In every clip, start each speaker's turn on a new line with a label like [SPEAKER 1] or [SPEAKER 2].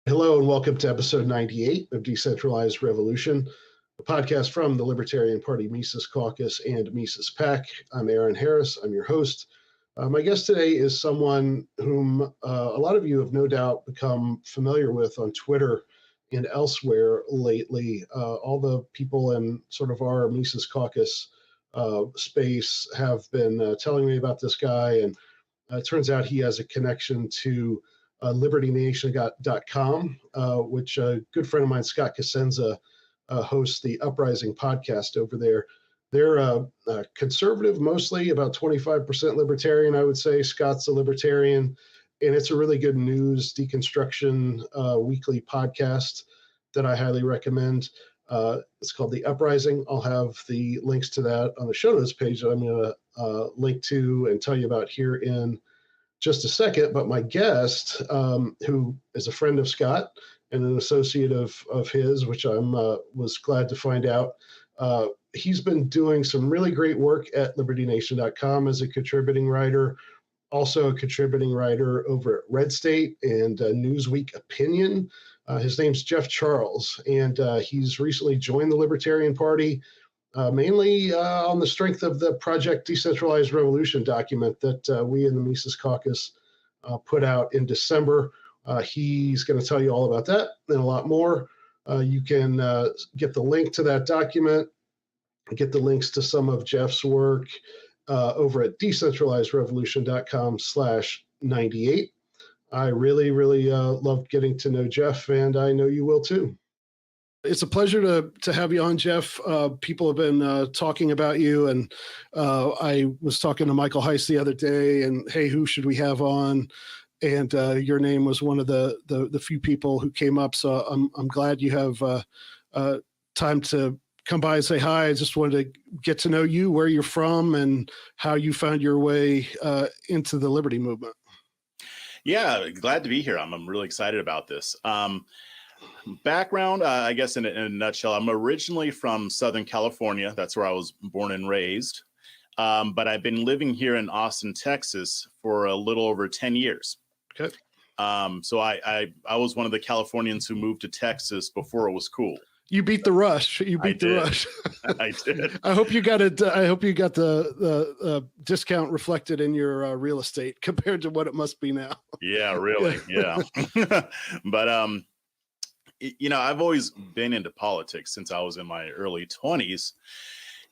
[SPEAKER 1] Hello and welcome to episode 98 of Decentralized Revolution, a podcast from the Libertarian Party, Mises Caucus, and Mises PAC. I'm Aaron Harris. I'm your host. My guest today is someone whom a lot of you have no doubt become familiar with on Twitter and elsewhere lately. All the people in sort of our Mises Caucus space have been telling me about this guy, and it turns out he has a connection to libertynation.com, which a good friend of mine, Scott Cosenza, hosts the Uprising podcast over there. They're conservative mostly, about 25% libertarian, I would say. Scott's a libertarian, and it's a really good news deconstruction weekly podcast that I highly recommend. It's called The Uprising. I'll have the links to that on the show notes page that I'm going to link to and tell you about here in just a second. But my guest, who is a friend of Scott and an associate of his, which I'm was glad to find out, he's been doing some really great work at libertynation.com as a contributing writer, also a contributing writer over at RedState and Newsweek Opinion. His name's Jeff Charles, and he's recently joined the Libertarian Party, mainly on the strength of the Project Decentralized Revolution document that we in the Mises Caucus put out in December. He's going to tell you all about that and a lot more. You can get the link to that document, get the links to some of Jeff's work over at decentralizedrevolution.com/98. I really, really loved getting to know Jeff, and I know you will too. It's a pleasure to have you on, Jeff. People have been talking about you, and I was talking to Michael Heiss the other day, and hey, who should we have on? And your name was one of the few people who came up. So I'm glad you have time to come by and say hi. I just wanted to get to know you, where you're from, and how you found your way into the Liberty movement.
[SPEAKER 2] Yeah, glad to be here. I'm really excited about this. Background, I guess in a nutshell, I'm originally from Southern California. That's where I was born and raised. But I've been living here in Austin, Texas for a little over 10 years.
[SPEAKER 1] Okay.
[SPEAKER 2] So I was one of the Californians who moved to Texas before it was cool.
[SPEAKER 1] You beat the rush. You beat the rush.
[SPEAKER 2] I did.
[SPEAKER 1] I hope you got it. I hope you got the discount reflected in your real estate compared to what it must be now.
[SPEAKER 2] Yeah, really. Yeah. But I've always been into politics since I was in my early 20s.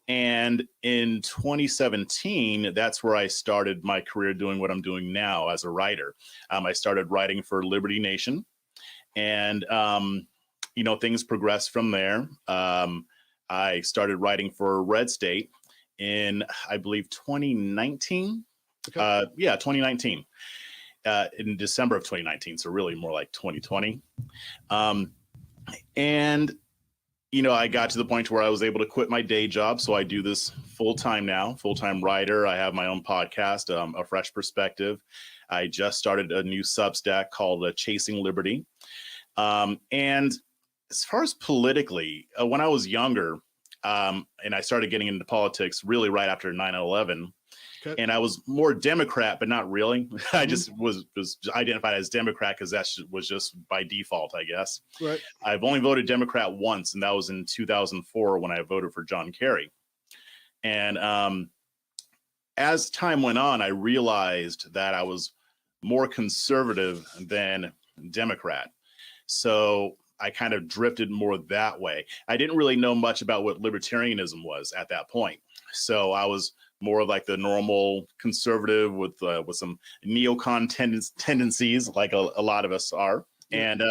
[SPEAKER 2] And in 2017, that's where I started my career doing what I'm doing now as a writer. I started writing for Liberty Nation, and things progressed from there. I started writing for RedState in, I believe, 2019. Okay. 2019. In December of 2019, so really more like 2020. I got to the point where I was able to quit my day job. So I do this full-time now, full-time writer. I have my own podcast, A Fresh Perspective. I just started a new Substack called Chasing Liberty. And as far as politically, when I was younger, and I started getting into politics really right after 9/11, okay. And I was more Democrat, but not really. I just was identified as Democrat because that was just by default, I guess. Right. I've only voted Democrat once, and that was in 2004 when I voted for John Kerry. And as time went on, I realized that I was more conservative than Democrat. So I kind of drifted more that way. I didn't really know much about what libertarianism was at that point. So I was more like the normal conservative with some neocon tendencies, like a lot of us are. And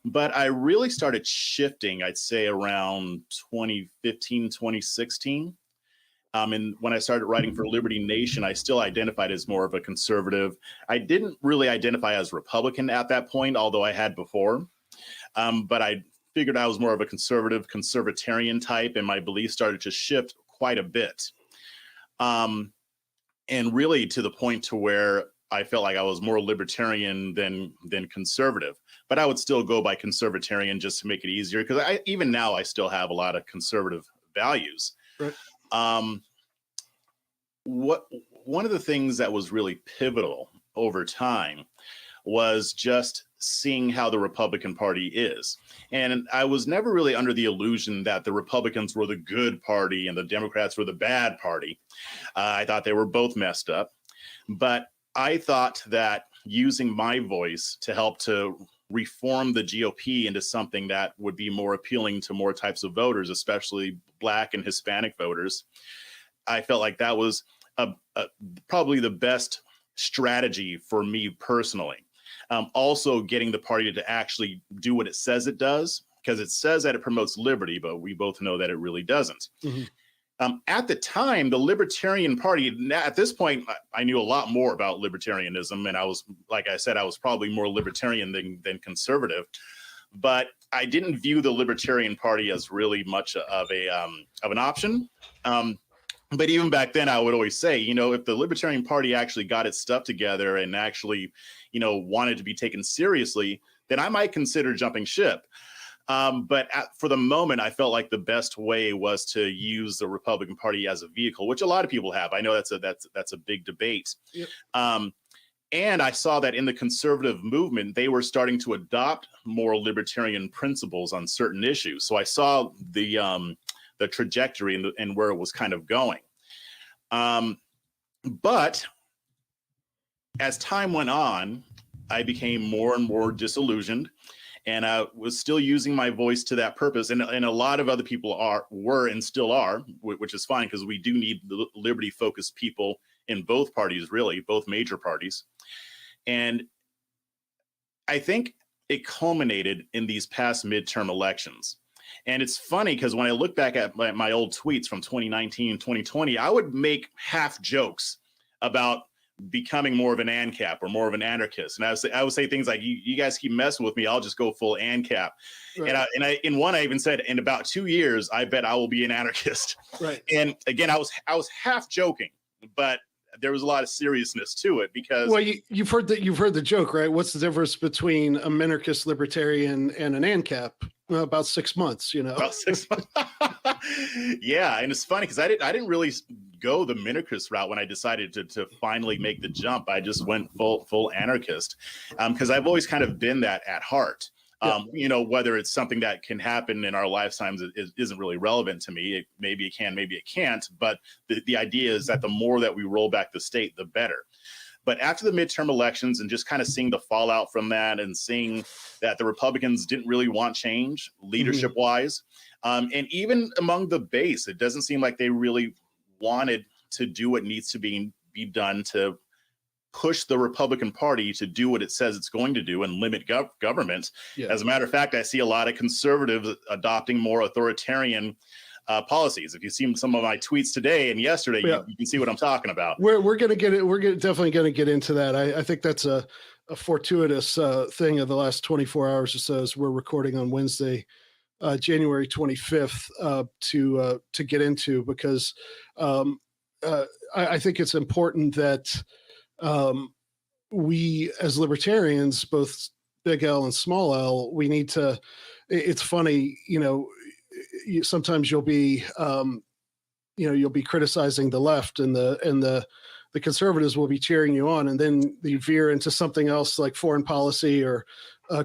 [SPEAKER 2] but I really started shifting, I'd say around 2015, 2016. And when I started writing for Liberty Nation, I still identified as more of a conservative. I didn't really identify as Republican at that point, although I had before. But I figured I was more of a conservatarian type, and my beliefs started to shift quite a bit. And really to the point to where I felt like I was more libertarian than conservative. But I would still go by conservatarian just to make it easier, because even now I still have a lot of conservative values. Right. One of the things that was really pivotal over time was just seeing how the Republican Party is. And I was never really under the illusion that the Republicans were the good party and the Democrats were the bad party. I thought they were both messed up. But I thought that using my voice to help to reform the GOP into something that would be more appealing to more types of voters, especially Black and Hispanic voters, I felt like that was probably the best strategy for me personally. Also getting the party to actually do what it says it does, because it says that it promotes liberty, but we both know that it really doesn't. Mm-hmm. At the time, the Libertarian Party, at this point, I knew a lot more about libertarianism, and I was, like I said, I was probably more libertarian than conservative, but I didn't view the Libertarian Party as really much of an option. But even back then, I would always say, if the Libertarian Party actually got its stuff together and actually, wanted to be taken seriously, then I might consider jumping ship. But for the moment, I felt like the best way was to use the Republican Party as a vehicle, which a lot of people have. I know that's a big debate. Yep. And I saw that in the conservative movement, they were starting to adopt more libertarian principles on certain issues. So I saw the trajectory and where it was kind of going. But as time went on, I became more and more disillusioned, and I was still using my voice to that purpose. And a lot of other people were and still are, which is fine, because we do need liberty-focused people in both parties, really, both major parties. And I think it culminated in these past midterm elections. And it's funny because when I look back at my old tweets from 2019 and 2020, I would make half jokes about becoming more of an ANCAP or more of an anarchist. And I would say things like, you guys keep messing with me, I'll just go full ANCAP. Right. And I in one, I even said, in about 2 years, I bet I will be an anarchist. Right. And again, I was half joking, but there was a lot of seriousness to it because. Well,
[SPEAKER 3] you've heard the joke, right? What's the difference between a minarchist libertarian and an ANCAP? Well, about 6 months, About 6 months.
[SPEAKER 2] Yeah, and it's funny because I didn't really go the minarchist route when I decided to finally make the jump. I just went full anarchist because I've always kind of been that at heart. Yeah. Whether it's something that can happen in our lifetimes isn't really relevant to me. Maybe it can, maybe it can't. But the idea is that the more that we roll back the state, the better. But after the midterm elections and just kind of seeing the fallout from that and seeing that the Republicans didn't really want change leadership wise, and even among the base, it doesn't seem like they really wanted to do what needs to be done to push the Republican Party to do what it says it's going to do and limit government. Yeah. As a matter of fact, I see a lot of conservatives adopting more authoritarian policies. If you've seen some of my tweets today and yesterday, you can see what I'm talking about.
[SPEAKER 3] We're going to get it. Definitely going to get into that. I think that's a fortuitous thing of the last 24 hours or so as we're recording on Wednesday, January 25th, to get into, because I think it's important that we as libertarians, both big L and small L, we need to, it's funny, sometimes you'll be criticizing the left and the conservatives will be cheering you on, and then you veer into something else like foreign policy or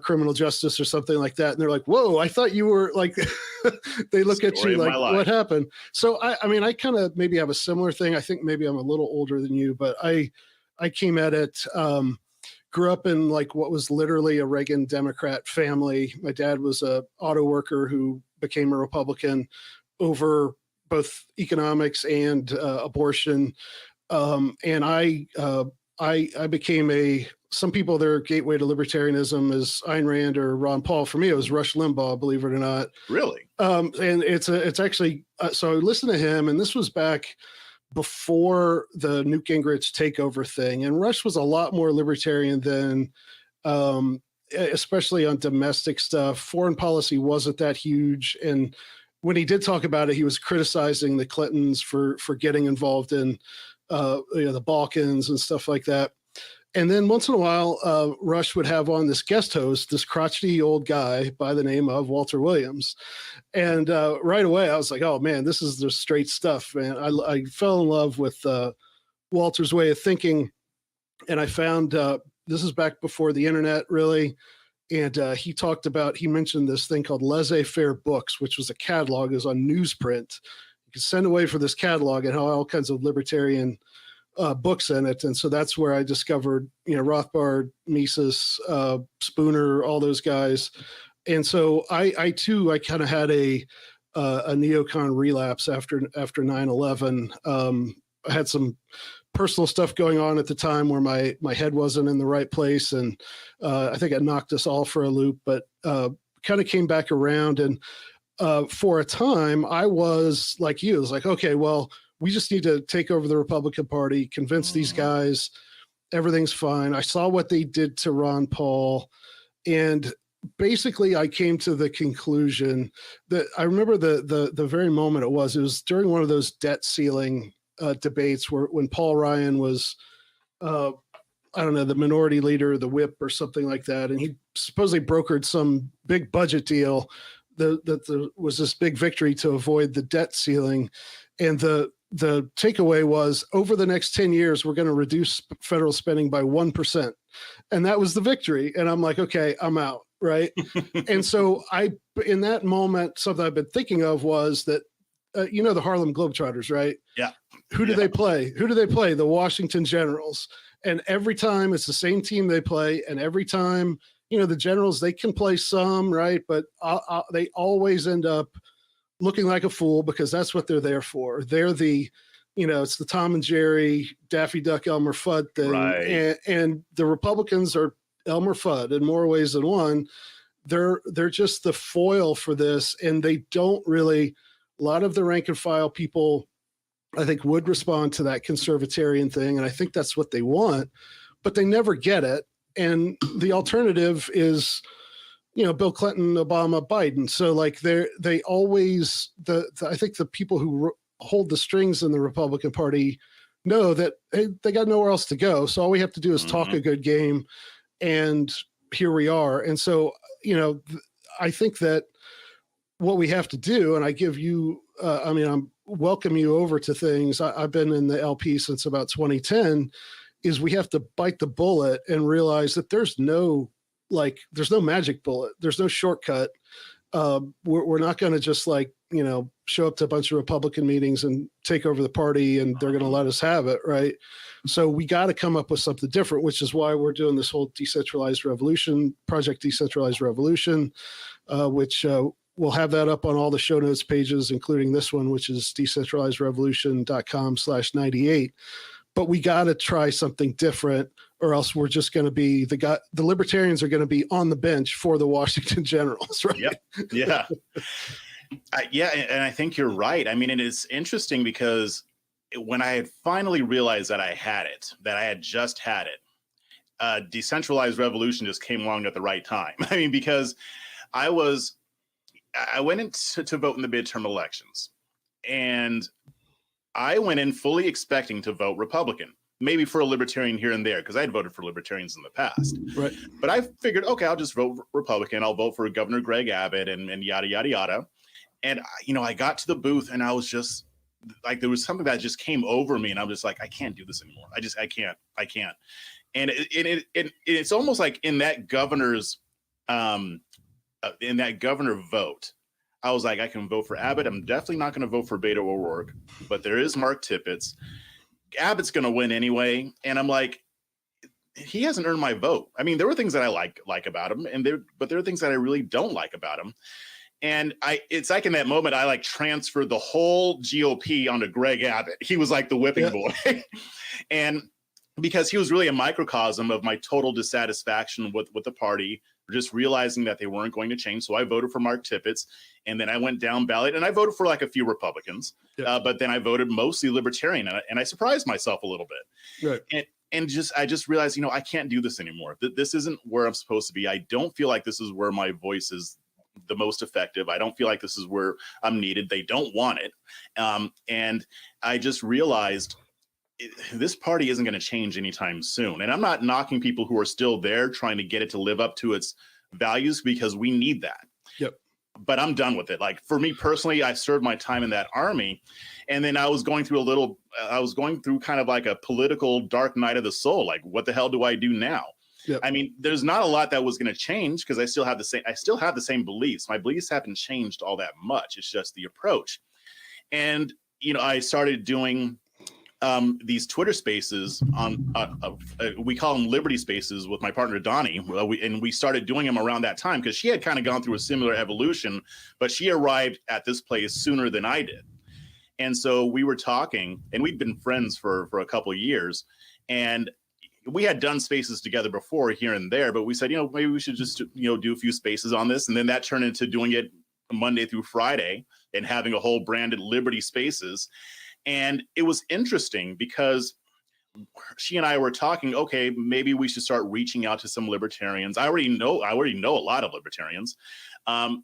[SPEAKER 3] criminal justice or something like that, and they're like, "Whoa, I thought you were like," they look at you like, "What happened?" So I kind of maybe have a similar thing. I think maybe I'm a little older than you, but I came at it. Grew up in like what was literally a Reagan Democrat family. My dad was a auto worker who became a Republican over both economics and abortion. And I became some people, their gateway to libertarianism is Ayn Rand or Ron Paul. For me, it was Rush Limbaugh, believe it or not.
[SPEAKER 2] Really?
[SPEAKER 3] And it's actually, so I listened to him, and this was back before the Newt Gingrich takeover thing. And Rush was a lot more libertarian than, especially on domestic stuff. Foreign policy wasn't that huge. And when he did talk about it, he was criticizing the Clintons for getting involved in the Balkans and stuff like that. And then once in a while, Rush would have on this guest host, this crotchety old guy by the name of Walter Williams. And right away, I was like, oh, man, this is the straight stuff, man. I fell in love with Walter's way of thinking. And I found this is back before the internet, really. And he mentioned this thing called laissez-faire books, which was a catalog. It was on newsprint. You could send away for this catalog and had all kinds of libertarian books in it. And so that's where I discovered, Rothbard, Mises, Spooner, all those guys. And so I kind of had a neocon relapse after 9/11. I had some personal stuff going on at the time where my head wasn't in the right place. And I think it knocked us all for a loop, but kind of came back around. And for a time, I was like you. I was like, okay, well, we just need to take over the Republican Party, convince these guys everything's fine. I saw what they did to Ron Paul. And basically, I came to the conclusion that I remember the very moment it was during one of those debt ceiling debates when Paul Ryan was, I don't know, the minority leader, the whip or something like that. And he supposedly brokered some big budget deal that was this big victory to avoid the debt ceiling. And the takeaway was over the next 10 years, we're going to reduce federal spending by 1%. And that was the victory. And I'm like, okay, I'm out. Right. And so in that moment, something I've been thinking of was that, the Harlem Globetrotters, right?
[SPEAKER 2] Yeah.
[SPEAKER 3] Who do they play? The Washington Generals. And every time it's the same team they play. And every time, the Generals, they can play some, right? But they always end up looking like a fool because that's what they're there for. They're the, it's the Tom and Jerry, Daffy Duck, Elmer Fudd thing.
[SPEAKER 2] Right.
[SPEAKER 3] And the Republicans are Elmer Fudd in more ways than one. They're just the foil for this. And they don't really, a lot of the rank and file people, I think, would respond to that conservatarian thing. And I think that's what they want, but they never get it. And the alternative is, Bill Clinton, Obama, Biden. So like they always, I think the people who hold the strings in the Republican Party know that they got nowhere else to go. So all we have to do is talk a good game. And here we are. And so, I think that what we have to do, and I give you, I'm welcome you over to things. I've been in the LP since about 2010, is we have to bite the bullet and realize that there's no magic bullet. There's no shortcut. We're not going to just show up to a bunch of Republican meetings and take over the party and they're going to let us have it. Right. So we got to come up with something different, which is why we're doing this whole Decentralized Revolution, Project Decentralized Revolution, which we'll have that up on all the show notes pages, including this one, which is decentralizedrevolution.com/98. But we got to try something different, or else we're just going to be the libertarians are going to be on the bench for the Washington Generals, right?
[SPEAKER 2] Yep. Yeah. And I think you're right. I mean, it is interesting because when I had finally realized that I had just had it, Decentralized Revolution just came along at the right time. I mean, because I went in to vote in the midterm elections, and I went in fully expecting to vote Republican, maybe for a libertarian here and there, because I had voted for libertarians in the past.
[SPEAKER 3] Right.
[SPEAKER 2] But I figured, okay, I'll just vote Republican. I'll vote for Governor Greg Abbott and yada, yada, yada. And, I got to the booth and I was just like, there was something that just came over me. And I'm just like, I can't do this anymore. I can't. And it's almost like in that governor's, in that governor vote, I was like, I can vote for Abbott. I'm definitely not going to vote for Beto O'Rourke, but there is Mark Tippett's. Abbott's going to win anyway. And I'm like, he hasn't earned my vote. I mean, there were things that I like about him, but there are things that I really don't like about him. And it's like in that moment, I transferred the whole GOP onto Greg Abbott. He was like the whipping boy. And because he was really a microcosm of my total dissatisfaction with the party, just realizing that they weren't going to change. So I voted for Mark Tippett's, and then I went down ballot and I voted for a few Republicans, but then I voted mostly Libertarian, and I surprised myself a little bit. Right. And I just realized, I can't do this anymore. This isn't where I'm supposed to be. I don't feel like this is where my voice is the most effective. I don't feel like this is where I'm needed. They don't want it. And I just realized this party isn't going to change anytime soon. And I'm not knocking people who are still there trying to get it to live up to its values, because we need that.
[SPEAKER 3] Yep.
[SPEAKER 2] But I'm done with it. For me personally, I served my time in that army, and then I was going through kind of like a political dark night of the soul. Like, what the hell do I do now?
[SPEAKER 3] Yep.
[SPEAKER 2] I mean, there's not a lot that was going to change because I still have the same beliefs. My beliefs haven't changed all that much. It's just the approach. And, I started doing these Twitter spaces on, we call them Liberty Spaces with my partner, Donnie. And we started doing them around that time because she had kind of gone through a similar evolution, but she arrived at this place sooner than I did. And so we were talking, and we'd been friends for a couple of years. And we had done spaces together before here and there, but we said, maybe we should just, do a few spaces on this. And then that turned into doing it Monday through Friday and having a whole branded Liberty Spaces. And it was interesting because she and I were talking, okay, maybe we should start reaching out to some libertarians. I already know a lot of libertarians. I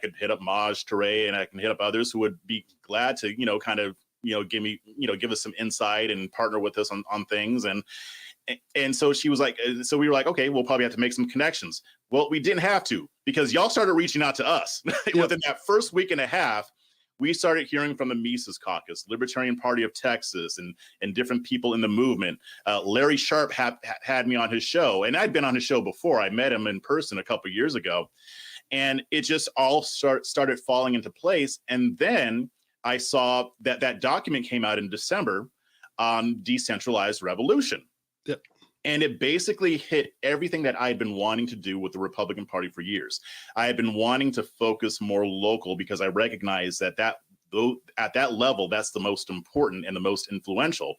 [SPEAKER 2] could hit up Maj Touré, and I can hit up others who would be glad to, give us some insight and partner with us on things. And so she was like, so we were like, okay, we'll probably have to make some connections. Well, we didn't have to, because y'all started reaching out to us. Within that first week and a half, we started hearing from the Mises Caucus, Libertarian Party of Texas, and different people in the movement. Larry Sharp had me on his show, and I'd been on his show before. I met him in person a couple of years ago, and it just all started falling into place. And then I saw that document came out in December on Decentralized Revolution.
[SPEAKER 3] Yep.
[SPEAKER 2] And it basically hit everything that I had been wanting to do with the Republican Party for years. I had been wanting to focus more local because I recognized that at that level, that's the most important and the most influential.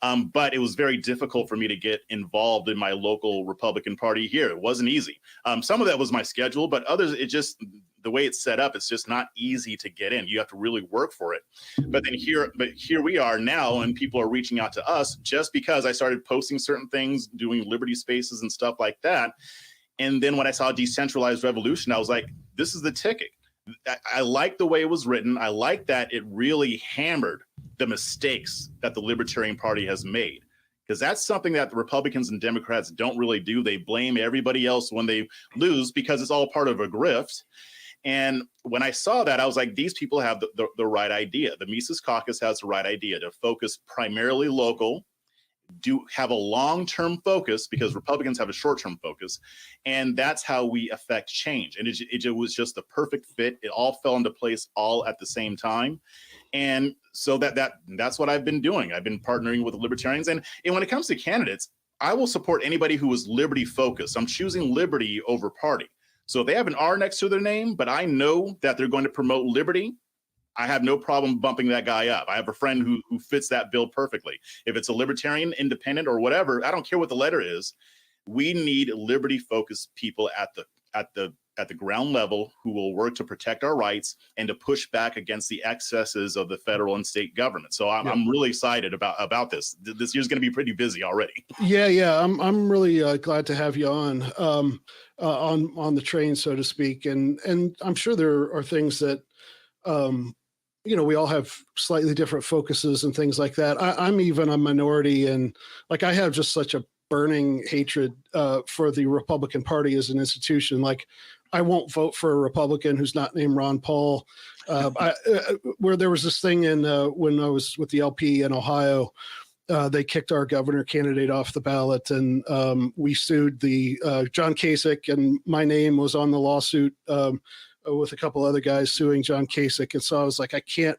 [SPEAKER 2] But it was very difficult for me to get involved in my local Republican Party here. It wasn't easy. Some of that was my schedule, but others, the way it's set up, it's just not easy to get in. You have to really work for it. But here we are now, and people are reaching out to us just because I started posting certain things, doing Liberty Spaces and stuff like that. And then when I saw Decentralized Revolution, I was like, this is the ticket. I like the way it was written. I like that it really hammered the mistakes that the Libertarian Party has made, because that's something that the Republicans and Democrats don't really do. They blame everybody else when they lose because it's all part of a grift. And when I saw that, I was like, these people have the right idea. The Mises Caucus has the right idea to focus primarily local, have a long-term focus, because Republicans have a short-term focus, and that's how we affect change. And it was just the perfect fit. It all fell into place all at the same time. And so that's what I've been doing. I've been partnering with libertarians. And when it comes to candidates, I will support anybody who is liberty focused. I'm choosing liberty over party. So if they have an R next to their name, but I know that they're going to promote liberty, I have no problem bumping that guy up. I have a friend who fits that bill perfectly. If it's a libertarian, independent, or whatever, I don't care what the letter is. We need liberty-focused people at the ground level who will work to protect our rights and to push back against the excesses of the federal and state government. So I'm really excited about this. This year's going to be pretty busy already.
[SPEAKER 3] Yeah. I'm really glad to have you on the train, so to speak. And I'm sure there are things that we all have slightly different focuses and things like that. I'm even a minority, and like I have just such a burning hatred for the Republican Party as an institution. Like, I won't vote for a Republican who's not named Ron Paul. Where there was this thing when I was with the LP in Ohio, they kicked our governor candidate off the ballot, and we sued the John Kasich, and my name was on the lawsuit with a couple other guys suing John Kasich. And so I was like, I can't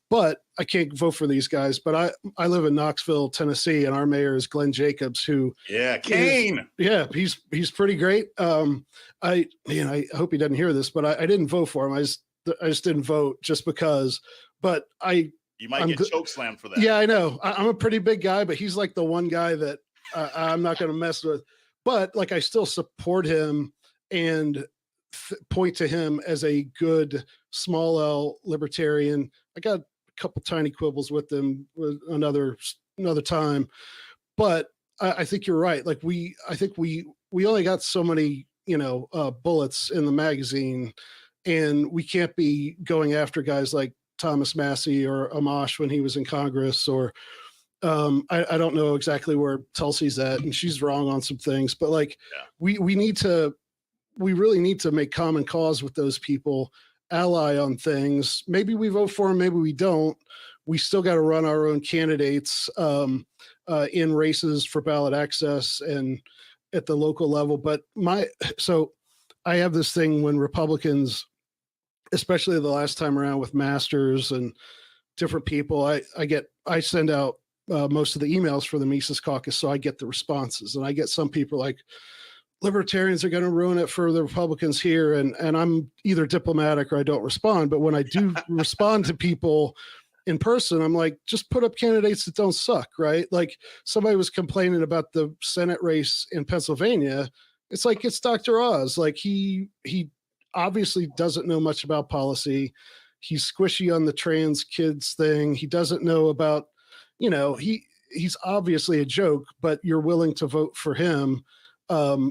[SPEAKER 3] vote for these guys. But I live in Knoxville, Tennessee, and our mayor is Glenn Jacobs, who
[SPEAKER 2] Kane.
[SPEAKER 3] He's pretty great. I hope he doesn't hear this, but I didn't vote for him. I just didn't vote just because. But
[SPEAKER 2] you might get chokeslammed for that.
[SPEAKER 3] Yeah, I know. I'm a pretty big guy, but he's like the one guy that I'm not going to mess with. But like, I still support him and point to him as a good small L libertarian. I got a couple tiny quibbles with him another time, but I think you're right. Like I think we only got so many bullets in the magazine, and we can't be going after guys like Thomas Massey or Amash when he was in Congress, or I don't know exactly where Tulsi's at, and she's wrong on some things, but we really need to make common cause with those people, ally on things. Maybe we vote for them, maybe we don't. We still got to run our own candidates in races for ballot access, and at the local level. But so I have this thing when Republicans, especially the last time around with Masters and different people, I send out most of the emails for the Mises Caucus, so I get the responses, and I get some people like, libertarians are going to ruin it for the Republicans here, and I'm either diplomatic or I don't respond. But when I do respond to people in person, I'm like, just put up candidates that don't suck, right? Like somebody was complaining about the Senate race in Pennsylvania. It's like, it's Dr. Oz. Like he obviously doesn't know much about policy. He's squishy on the trans kids thing. He doesn't know about, he's obviously a joke, but you're willing to vote for him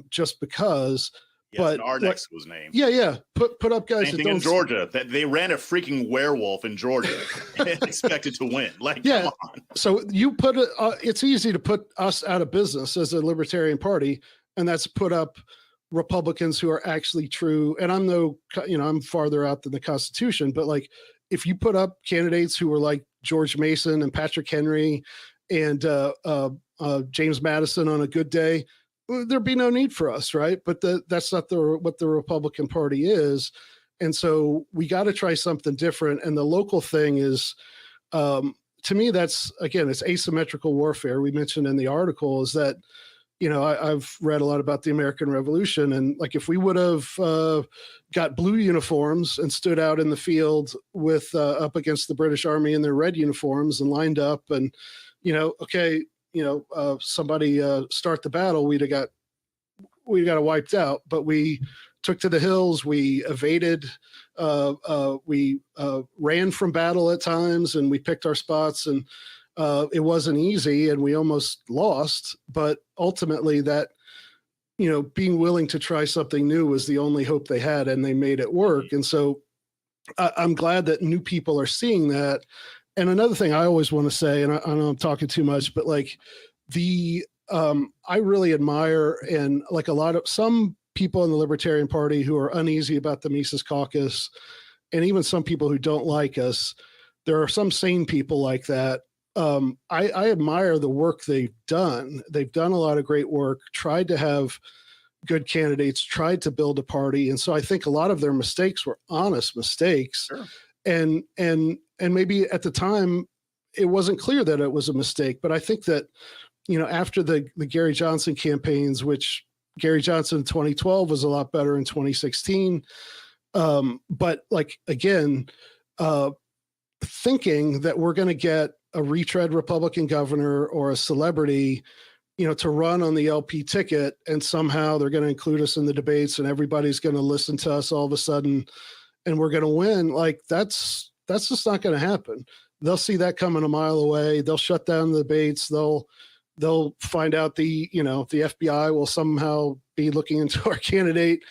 [SPEAKER 3] just because.
[SPEAKER 2] Yes,
[SPEAKER 3] but
[SPEAKER 2] and Arnex was named.
[SPEAKER 3] Yeah. Put up guys
[SPEAKER 2] Same thing in Georgia. That they ran a freaking werewolf in Georgia and expected to win. Like, come on.
[SPEAKER 3] So you put it's easy to put us out of business as a Libertarian Party, and that's put up Republicans who are actually true. And I'm farther out than the Constitution, but like if you put up candidates who were like George Mason and Patrick Henry and James Madison on a good day, there'd be no need for us, right? But that's not what the Republican Party is. And so we got to try something different. And the local thing is, to me, that's, again, it's asymmetrical warfare. We mentioned in the article is that, I've read a lot about the American Revolution. And like, if we would have got blue uniforms and stood out in the field with up against the British Army in their red uniforms and lined up and, somebody start the battle, we'd got wiped out. But we took to the hills, we evaded, we ran from battle at times, and we picked our spots, and it wasn't easy, and we almost lost. But ultimately, that being willing to try something new was the only hope they had, and they made it work. And so I'm glad that new people are seeing that. And another thing I always want to say, and I know I'm talking too much, but like I really admire, and like some people in the Libertarian Party who are uneasy about the Mises Caucus, and even some people who don't like us, there are some sane people like that. I admire the work they've done. They've done a lot of great work, tried to have good candidates, tried to build a party. And so I think a lot of their mistakes were honest mistakes.
[SPEAKER 2] Sure.
[SPEAKER 3] And maybe at the time it wasn't clear that it was a mistake, but I think that, after the Gary Johnson campaigns, which Gary Johnson in 2012 was a lot better in 2016. But like, again, thinking that we're going to get a retread Republican governor or a celebrity, to run on the LP ticket, and somehow they're going to include us in the debates and everybody's going to listen to us all of a sudden and we're going to win. Like that's just not going to happen. They'll see that coming a mile away. They'll shut down the debates. They'll find out the FBI will somehow be looking into our candidate,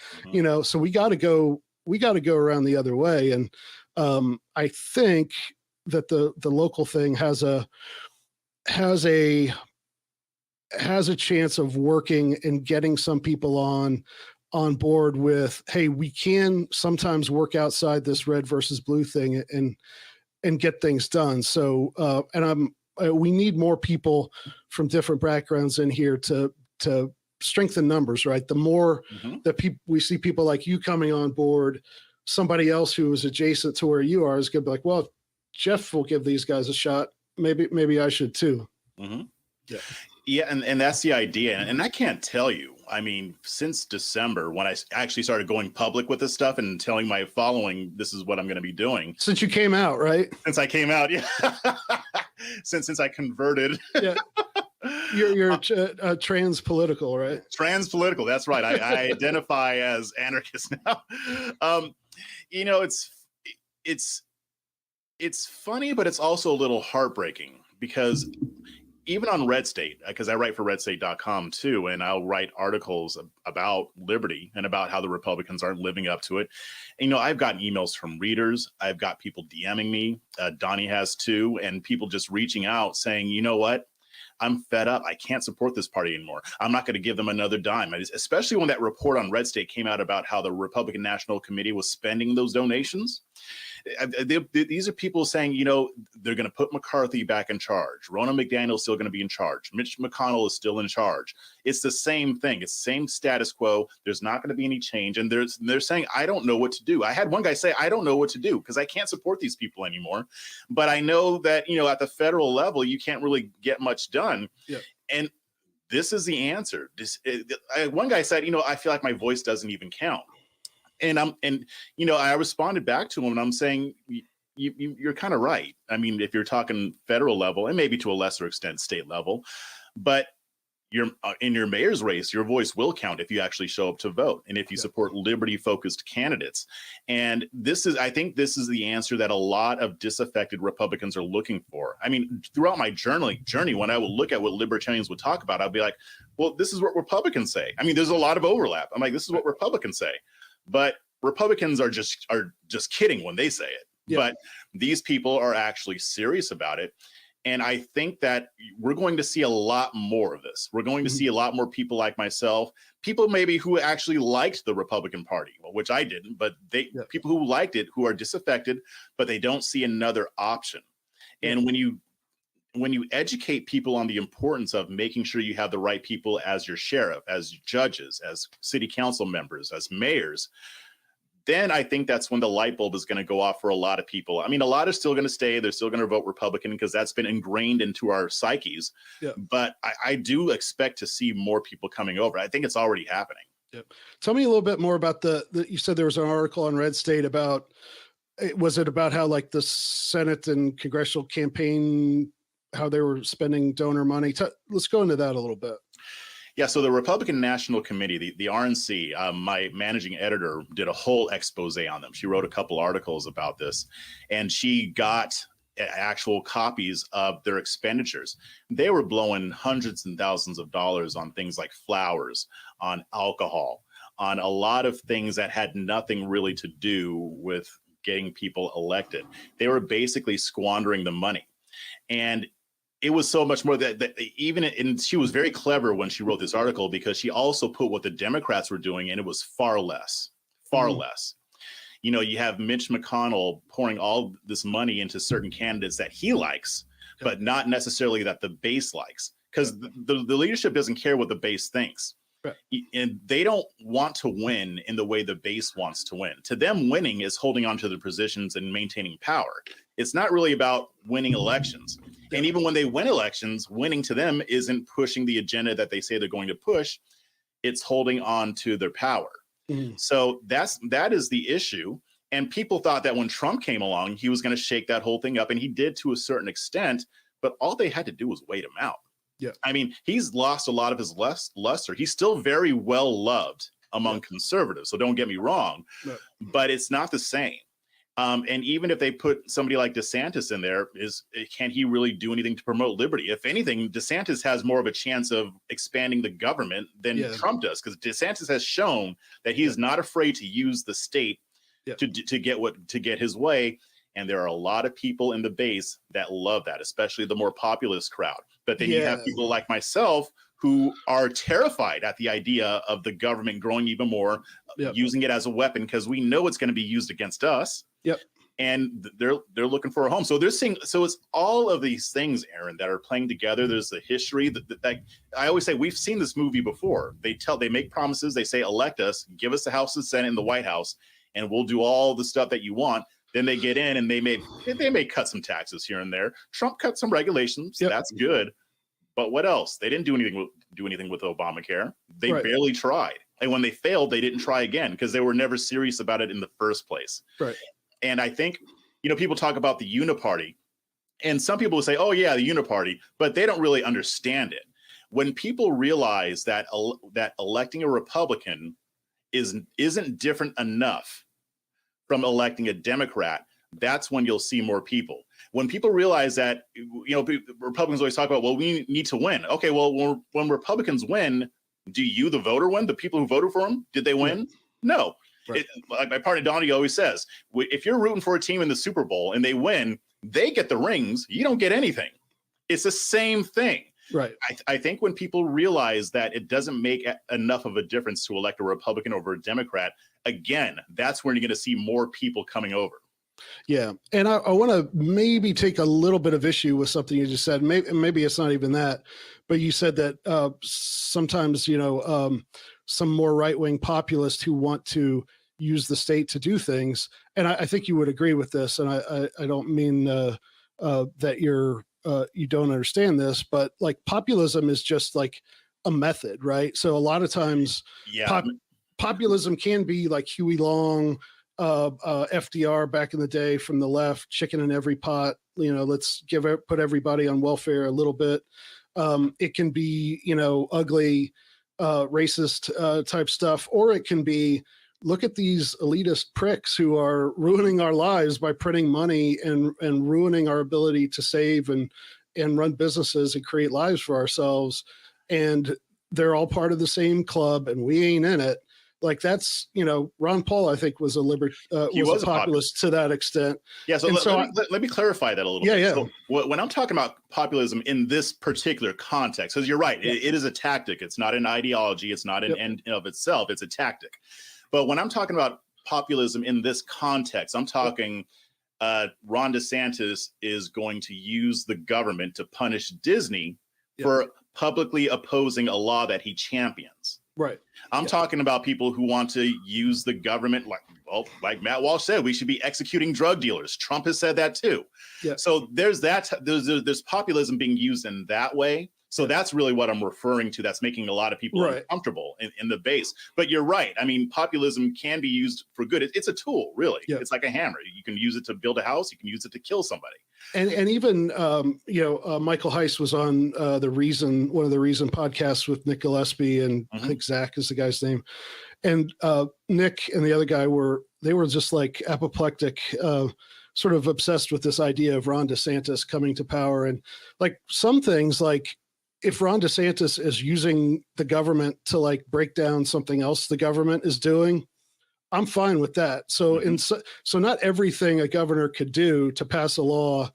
[SPEAKER 3] so we got to go around the other way. And I think that the local thing has a chance of working and getting some people on board with, hey, we can sometimes work outside this red versus blue thing and get things done. So, we need more people from different backgrounds in here to strengthen numbers, right? The more that we see people like you coming on board, somebody else who is adjacent to where you are is going to be like, well, Jeff will give these guys a shot. Maybe I should too.
[SPEAKER 2] Mm-hmm. Yeah. And that's the idea. And I can't tell you, I mean, since December, when I actually started going public with this stuff and telling my following, this is what I'm going to be doing.
[SPEAKER 3] Since you came out, right?
[SPEAKER 2] Since I came out. Yeah. since I converted.
[SPEAKER 3] Yeah. You're trans political, right?
[SPEAKER 2] Trans political. That's right. I identify as anarchist now. It's funny, but it's also a little heartbreaking because even on RedState, because I write for RedState.com too, and I'll write articles about liberty and about how the Republicans aren't living up to it. And, I've gotten emails from readers. I've got people DMing me. Donnie has too, and people just reaching out saying, you know what? I'm fed up. I can't support this party anymore. I'm not going to give them another dime. Especially when that report on RedState came out about how the Republican National Committee was spending those donations. these are people saying, you know, they're going to put McCarthy back in charge. Ronna McDaniel's still going to be in charge. Mitch McConnell is still in charge. It's the same thing. It's the same status quo. There's not going to be any change. And they're saying, I don't know what to do. I had one guy say, I don't know what to do because I can't support these people anymore. But I know that, you know, at the federal level, you can't really get much done. Yeah. And this is the answer. One guy said, you know, I feel like my voice doesn't even count. And you know, I responded back to him and I'm saying, you're kind of right. I mean, if you're talking federal level and maybe to a lesser extent state level, but you're in your mayor's race, your voice will count if you actually show up to vote and if you support liberty-focused candidates. And I think this is the answer that a lot of disaffected Republicans are looking for. I mean, throughout my journey, when I would look at what libertarians would talk about, I'd be like, well, this is what Republicans say. I mean, there's a lot of overlap. I'm like, this is what Republicans say. But Republicans are just kidding when they say it. Yeah. But these people are actually serious about it. And I think that we're going to see a lot more of this. We're going to see a lot more people like myself, people maybe who actually liked the Republican Party, which I didn't, but people who liked it, who are disaffected, but they don't see another option. And when you educate people on the importance of making sure you have the right people as your sheriff, as judges, as city council members, as mayors, then I think that's when the light bulb is going to go off for a lot of people. I mean, a lot are still going to stay. They're still going to vote Republican because that's been ingrained into our psyches. Yeah. But I do expect to see more people coming over. I think it's already happening.
[SPEAKER 3] Yep. Tell me a little bit more about you said there was an article on RedState about, was it about how like the Senate and congressional campaign, how they were spending donor money? Let's go into that a little bit.
[SPEAKER 2] Yeah, so the Republican National Committee, the RNC, my managing editor did a whole expose on them. She wrote a couple articles about this, and she got actual copies of their expenditures. They were blowing hundreds and thousands of dollars on things like flowers, on alcohol, on a lot of things that had nothing really to do with getting people elected. They were basically squandering the money. And it was so much more that and she was very clever when she wrote this article because she also put what the Democrats were doing, and it was far less. You know, you have Mitch McConnell pouring all this money into certain candidates that he likes, but not necessarily that the base likes, because the leadership doesn't care what the base thinks. Right. And they don't want to win in the way the base wants to win. To them, winning is holding on to their positions and maintaining power. It's not really about winning elections. And even when they win elections, winning to them isn't pushing the agenda that they say they're going to push. It's holding on to their power. So that is the issue. And people thought that when Trump came along, he was going to shake that whole thing up. And he did to a certain extent. But all they had to do was wait him out. Yeah, I mean, he's lost a lot of his luster. He's still very well loved among conservatives. So don't get me wrong, but it's not the same. And even if they put somebody like DeSantis in there, can he really do anything to promote liberty? If anything, DeSantis has more of a chance of expanding the government than Trump does, because DeSantis has shown that he is not afraid to use the state to get his way. And there are a lot of people in the base that love that, especially the more populist crowd. But then you have people like myself who are terrified at the idea of the government growing even more, using it as a weapon, because we know it's going to be used against us. Yep. And they're looking for a home. So it's all of these things, Aaron, that are playing together. There's the history that I always say, we've seen this movie before. They make promises. They say, elect us, give us the House, the Senate, and the White House, and we'll do all the stuff that you want. Then they get in and they may cut some taxes here and there. Trump cut some regulations. Yep. That's good. But what else? They didn't do anything with Obamacare. They barely tried. And when they failed, they didn't try again because they were never serious about it in the first place. Right. And I think, people talk about the uniparty, and some people will say, oh, yeah, the uniparty, but they don't really understand it. When people realize that electing a Republican isn't different enough from electing a Democrat, that's when you'll see more people. When people realize that, Republicans always talk about, well, we need to win. Okay, well, when Republicans win, do you, the voter, win? The people who voted for them, did they win? No. Right. Like my partner Donnie always says, if you're rooting for a team in the Super Bowl and they win, they get the rings. You don't get anything. It's the same thing. Right. I think when people realize that it doesn't make enough of a difference to elect a Republican over a Democrat, again, that's when you're going to see more people coming over.
[SPEAKER 3] Yeah. And I want to maybe take a little bit of issue with something you just said. Maybe it's not even that, but you said that sometimes, some more right-wing populists who want to use the state to do things. And I think you would agree with this. And I don't mean that you don't understand this, but like populism is just like a method, right? So a lot of times populism can be like Huey Long, FDR back in the day from the left, chicken in every pot, let's put everybody on welfare a little bit. It can be, ugly, racist type stuff, or it can be, look at these elitist pricks who are ruining our lives by printing money and ruining our ability to save and run businesses and create lives for ourselves. And they're all part of the same club and we ain't in it. Like that's, Ron Paul, I think was a populist to that extent.
[SPEAKER 2] Yeah. So, let me clarify that a little bit.
[SPEAKER 3] Yeah.
[SPEAKER 2] So when I'm talking about populism in this particular context, because you're right, it is a tactic. It's not an ideology. It's not an end of itself. It's a tactic. But when I'm talking about populism in this context, I'm talking Ron DeSantis is going to use the government to punish Disney for publicly opposing a law that he champions.
[SPEAKER 3] Right.
[SPEAKER 2] I'm talking about people who want to use the government, like Matt Walsh said, we should be executing drug dealers. Trump has said that too. Yeah. So there's populism being used in that way. So that's really what I'm referring to. That's making a lot of people uncomfortable in the base. But you're right. I mean, populism can be used for good. It's a tool, really. Yeah. It's like a hammer. You can use it to build a house. You can use it to kill somebody.
[SPEAKER 3] And even Michael Heiss was on one of the Reason podcasts with Nick Gillespie, and I think Zach is the guy's name. And Nick and the other guy were just like apoplectic, sort of obsessed with this idea of Ron DeSantis coming to power. And like some things, like if Ron DeSantis is using the government to like break down something else the government is doing, I'm fine with that. So so not everything a governor could do to pass a law,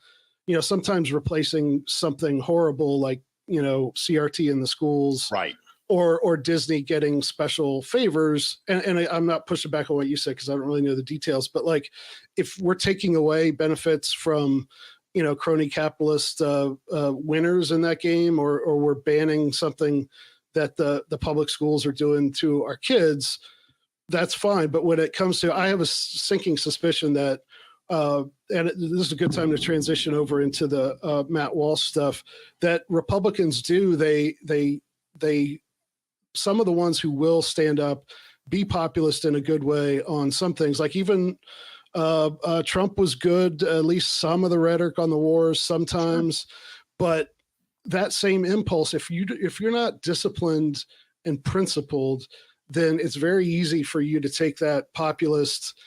[SPEAKER 3] sometimes replacing something horrible like, CRT in the schools,
[SPEAKER 2] right,
[SPEAKER 3] or Disney getting special favors. And I'm not pushing back on what you said because I don't really know the details, but like if we're taking away benefits from, crony capitalist winners in that game, or we're banning something that the public schools are doing to our kids, that's fine. But when it comes to, I have a sinking suspicion that, and this is a good time to transition over into the Matt Walsh stuff, that Republicans do, they some of the ones who will stand up, be populist in a good way on some things, like even Trump was good, at least some of the rhetoric on the wars sometimes, but that same impulse, if you're not disciplined and principled, then it's very easy for you to take that populist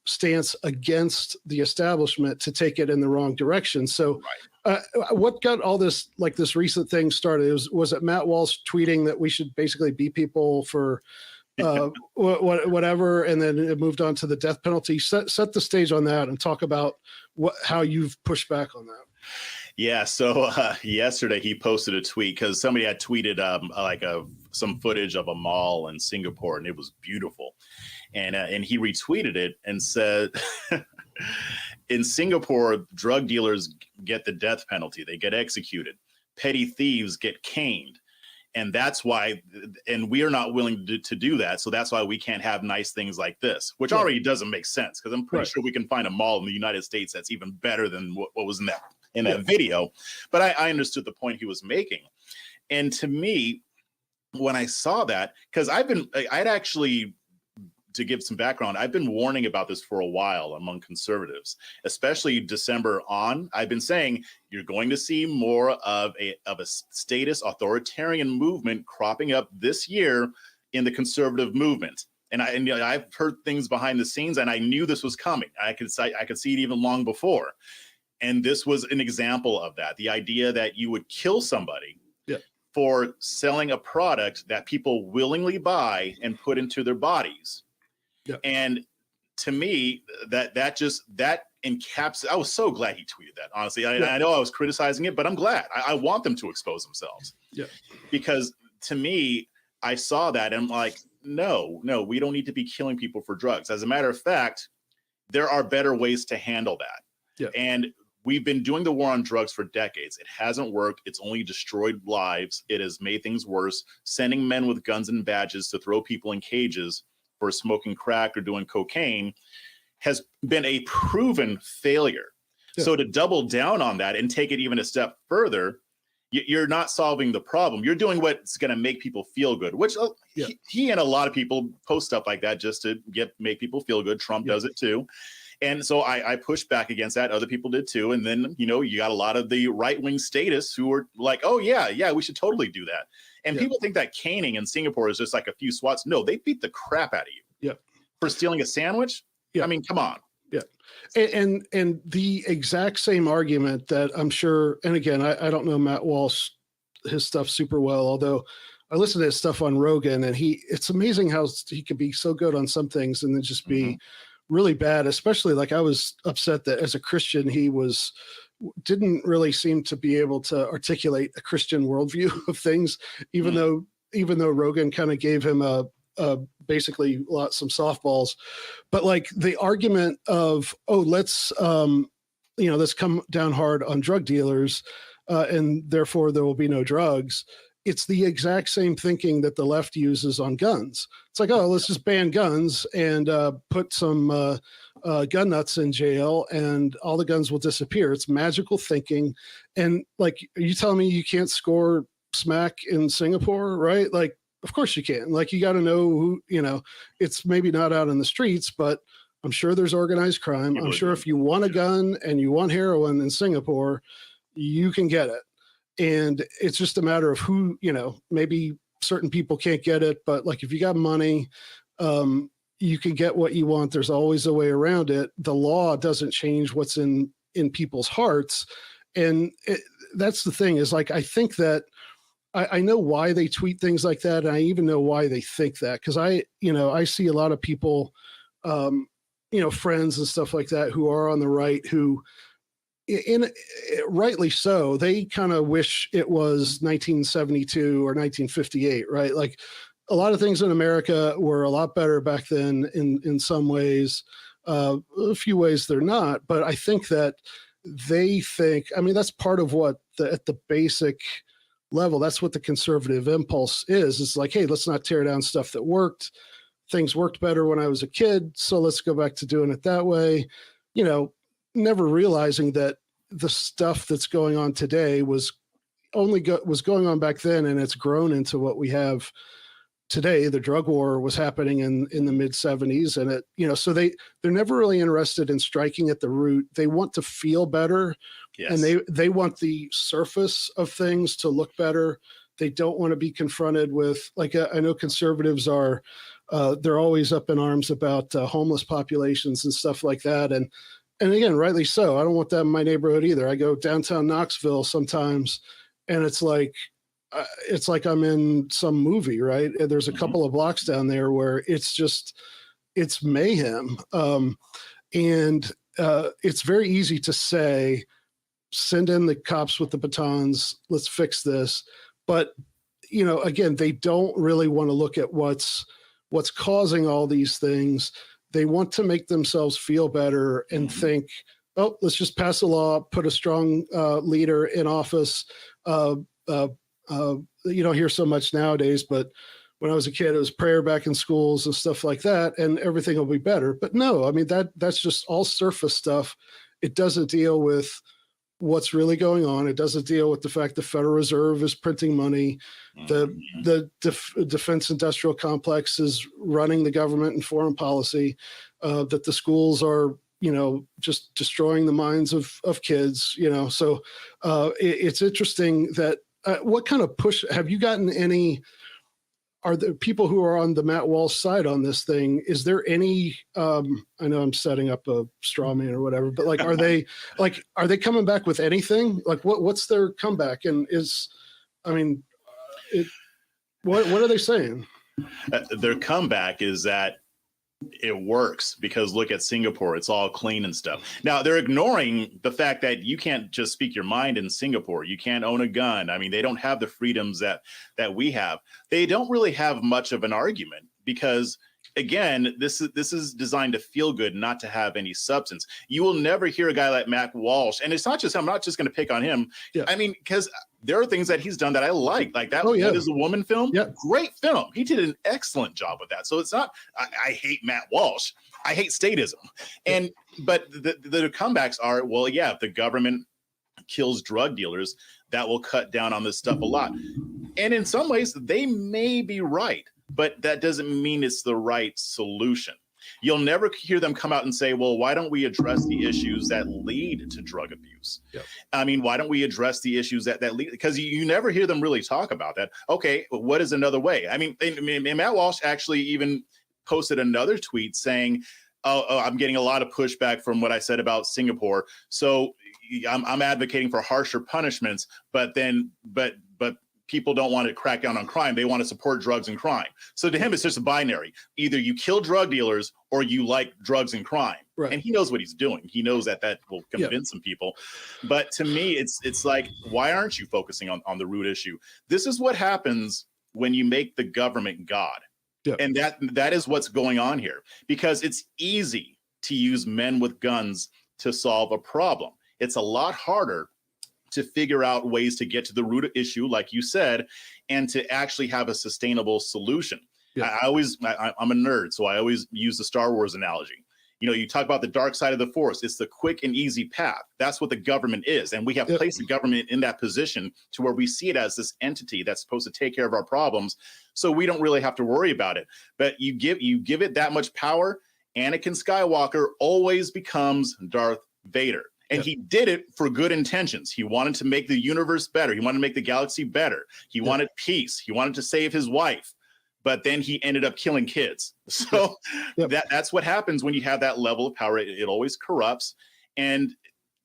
[SPEAKER 3] stance against the establishment to take it in the wrong direction. So what got all this, like this recent thing started, was it Matt Walsh tweeting that we should basically beat people for whatever, and then it moved on to the death penalty? Set the stage on that and talk about how you've pushed back on that.
[SPEAKER 2] Yeah. So yesterday he posted a tweet because somebody had tweeted some footage of a mall in Singapore, and it was beautiful. And he retweeted it and said, in Singapore, drug dealers get the death penalty. They get executed. Petty thieves get caned. And that's why, and we are not willing to do that. So that's why we can't have nice things like this, which already doesn't make sense, because I'm pretty sure we can find a mall in the United States that's even better than what was in that video. But I understood the point he was making. And to me, when I saw that, because to give some background, I've been warning about this for a while among conservatives, especially December on. I've been saying you're going to see more of a statist authoritarian movement cropping up this year in the conservative movement. And I've heard things behind the scenes, and I knew this was coming. I could see it even long before. And this was an example of that. The idea that you would kill somebody for selling a product that people willingly buy and put into their bodies. And to me, that encapsulates. I was so glad he tweeted that. Honestly, I know I was criticizing it, but I'm glad. I want them to expose themselves. Yeah. Because to me, I saw that and I'm like, no, we don't need to be killing people for drugs. As a matter of fact, there are better ways to handle that.
[SPEAKER 3] Yeah.
[SPEAKER 2] And we've been doing the war on drugs for decades. It hasn't worked. It's only destroyed lives. It has made things worse. Sending men with guns and badges to throw people in cages for smoking crack or doing cocaine has been a proven failure. Yeah. So to double down on that and take it even a step further, you're not solving the problem. You're doing what's going to make people feel good, which he and a lot of people post stuff like that just to make people feel good. Trump does it too. And so I pushed back against that. Other people did too. And then, you got a lot of the right-wing statists who were like, oh, yeah, we should totally do that. And people think that caning in Singapore is just like a few swats. No, they beat the crap out of you for stealing a sandwich. I mean, come on.
[SPEAKER 3] Yeah. And the exact same argument that I'm sure, and again, I don't know Matt Walsh, his stuff super well, although I listen to his stuff on Rogan, and it's amazing how he can be so good on some things and then just be really bad, especially like I was upset that as a Christian, he didn't really seem to be able to articulate a Christian worldview of things, even though Rogan kind of gave him basically some softballs. But like the argument of, let's come down hard on drug dealers and therefore there will be no drugs. It's the exact same thinking that the left uses on guns. It's like, let's just ban guns and put some gun nuts in jail and all the guns will disappear. It's magical thinking. And like, are you telling me you can't score smack in Singapore, right? Like, of course you can. Like, you got to know who, it's maybe not out in the streets, but I'm sure there's organized crime. I'm sure if you want a gun and you want heroin in Singapore, you can get it. And it's just a matter of who, maybe certain people can't get it, but like if you got money, you can get what you want. There's always a way around it. The law doesn't change what's in people's hearts. And that's the thing is like, I think that I know why they tweet things like that. And I even know why they think that. Cause I see a lot of people, friends and stuff like that who are on the right who, rightly so, they kind of wish it was 1972 or 1958, right? Like a lot of things in America were a lot better back then in some ways. A few ways they're not, but I think that they think, that's part of what at the basic level, that's what the conservative impulse is. It's like, hey, let's not tear down stuff that worked. Things worked better when I was a kid, so let's go back to doing it that way. Never realizing that the stuff that's going on today was going on back then, and it's grown into what we have today. The drug war was happening in the mid 70s, and so they're never really interested in striking at the root. They want to feel better, and they want the surface of things to look better. They don't want to be confronted with, like, I know conservatives are, they're always up in arms about homeless populations and stuff like that, and again, rightly so. I don't want that in my neighborhood either. I go downtown Knoxville sometimes, and it's like I'm in some movie, right? And there's a couple of blocks down there where it's mayhem. And it's very easy to say, send in the cops with the batons, let's fix this. But, again, they don't really want to look at what's causing all these things. They want to make themselves feel better and think, let's just pass a law, put a strong leader in office. You don't hear so much nowadays, but when I was a kid, it was prayer back in schools and stuff like that, and everything will be better. But no, that's just all surface stuff. It doesn't deal with what's really going on. It doesn't deal with the fact the Federal Reserve is printing money. The defense industrial complex is running the government and foreign policy, that the schools are, just destroying the minds of kids, so it's interesting that what kind of push have you gotten are there people who are on the Matt Walsh side on this thing? Is there any, I know I'm setting up a straw man or whatever, but like, are they coming back with anything? Like what's their comeback? And what are they saying?
[SPEAKER 2] Their comeback is that it works because look at Singapore, it's all clean and stuff. Now they're ignoring the fact that you can't just speak your mind in Singapore. You can't own a gun. They don't have the freedoms that we have. They don't really have much of an argument because again, this is designed to feel good, not to have any substance. You will never hear a guy like Matt Walsh, and it's not just, I'm not just going to pick on him. Yeah. I mean, because there are things that he's done that I like that What Is a Woman film. Yeah. Great film. He did an excellent job with that. So it's not, I hate Matt Walsh. I hate statism. But the comebacks are, well, yeah, if the government kills drug dealers, that will cut down on this stuff a lot. And in some ways, they may be right, but that doesn't mean it's the right solution. You'll never hear them come out and say, well, why don't we address the issues that lead to drug abuse? Yep. I mean, why don't we address the issues that lead? Because you never hear them really talk about that. Okay, what is another way? I mean, Matt Walsh actually even posted another tweet saying, oh, I'm getting a lot of pushback from what I said about Singapore. So I'm advocating for harsher punishments, but people don't want to crack down on crime. They want to support drugs and crime. So to him, it's just a binary. Either you kill drug dealers or you like drugs and crime. Right. And he knows what he's doing. He knows that will convince some people. But to me, it's like, why aren't you focusing on the root issue? This is what happens when you make the government God. Yeah. And that is what's going on here, because it's easy to use men with guns to solve a problem. It's a lot harder to figure out ways to get to the root issue, like you said, and to actually have a sustainable solution. Yeah. I'm a nerd, so I always use the Star Wars analogy. You know, you talk about the dark side of the Force. It's the quick and easy path. That's what the government is. And we have placed the government in that position to where we see it as this entity that's supposed to take care of our problems. So we don't really have to worry about it. But you give it that much power, Anakin Skywalker always becomes Darth Vader. And he did it for good intentions. He wanted to make the universe better. He wanted to make the galaxy better. He wanted peace. He wanted to save his wife. But then he ended up killing kids. So that's what happens when you have that level of power. It always corrupts. And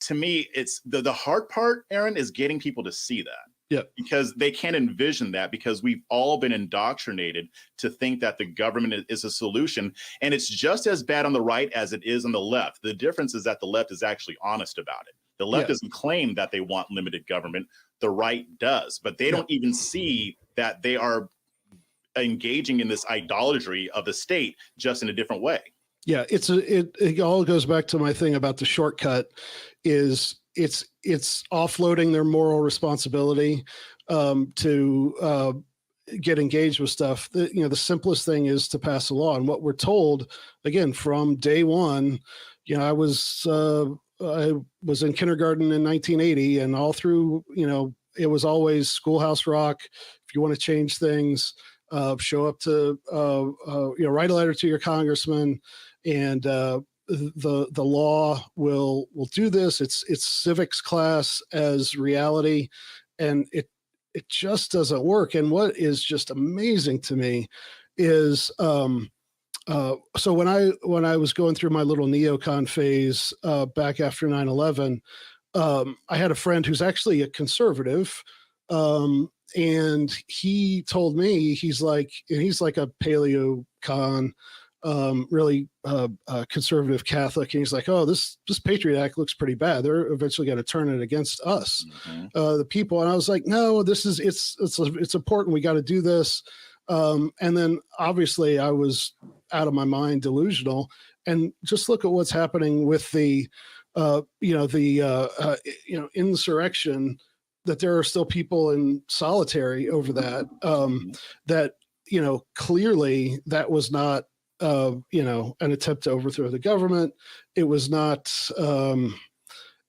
[SPEAKER 2] to me, it's the hard part, Aaron, is getting people to see that. Yeah. Because they can't envision that, because we've all been indoctrinated to think that the government is a solution. And it's just as bad on the right as it is on the left. The difference is that the left is actually honest about it. The left doesn't claim that they want limited government. The right does. But they don't even see that they are engaging in this idolatry of the state, just in a different way. Yeah, it all goes back to my thing about the shortcut. Is it's offloading their moral responsibility to get engaged with stuff. The simplest thing is to pass a law. And what we're told, again, from day one, I was in kindergarten in 1980, and all through, it was always Schoolhouse Rock. If you want to change things, show up to, write a letter to your congressman, and the law will do this. It's civics class as reality, and it just doesn't work. And what is just amazing to me is so when I was going through my little neocon phase back after 9/11, I had a friend who's actually a conservative, and he told me, he's like a paleo con, really conservative Catholic, and he's like, oh, this Patriot Act looks pretty bad. They're eventually going to turn it against us, the people. And I was like, no, it's important. We got to do this. And then obviously I was out of my mind, delusional. And just look at what's happening with the insurrection, that there are still people in solitary over that, that, clearly that was not, an attempt to overthrow the government. It was not,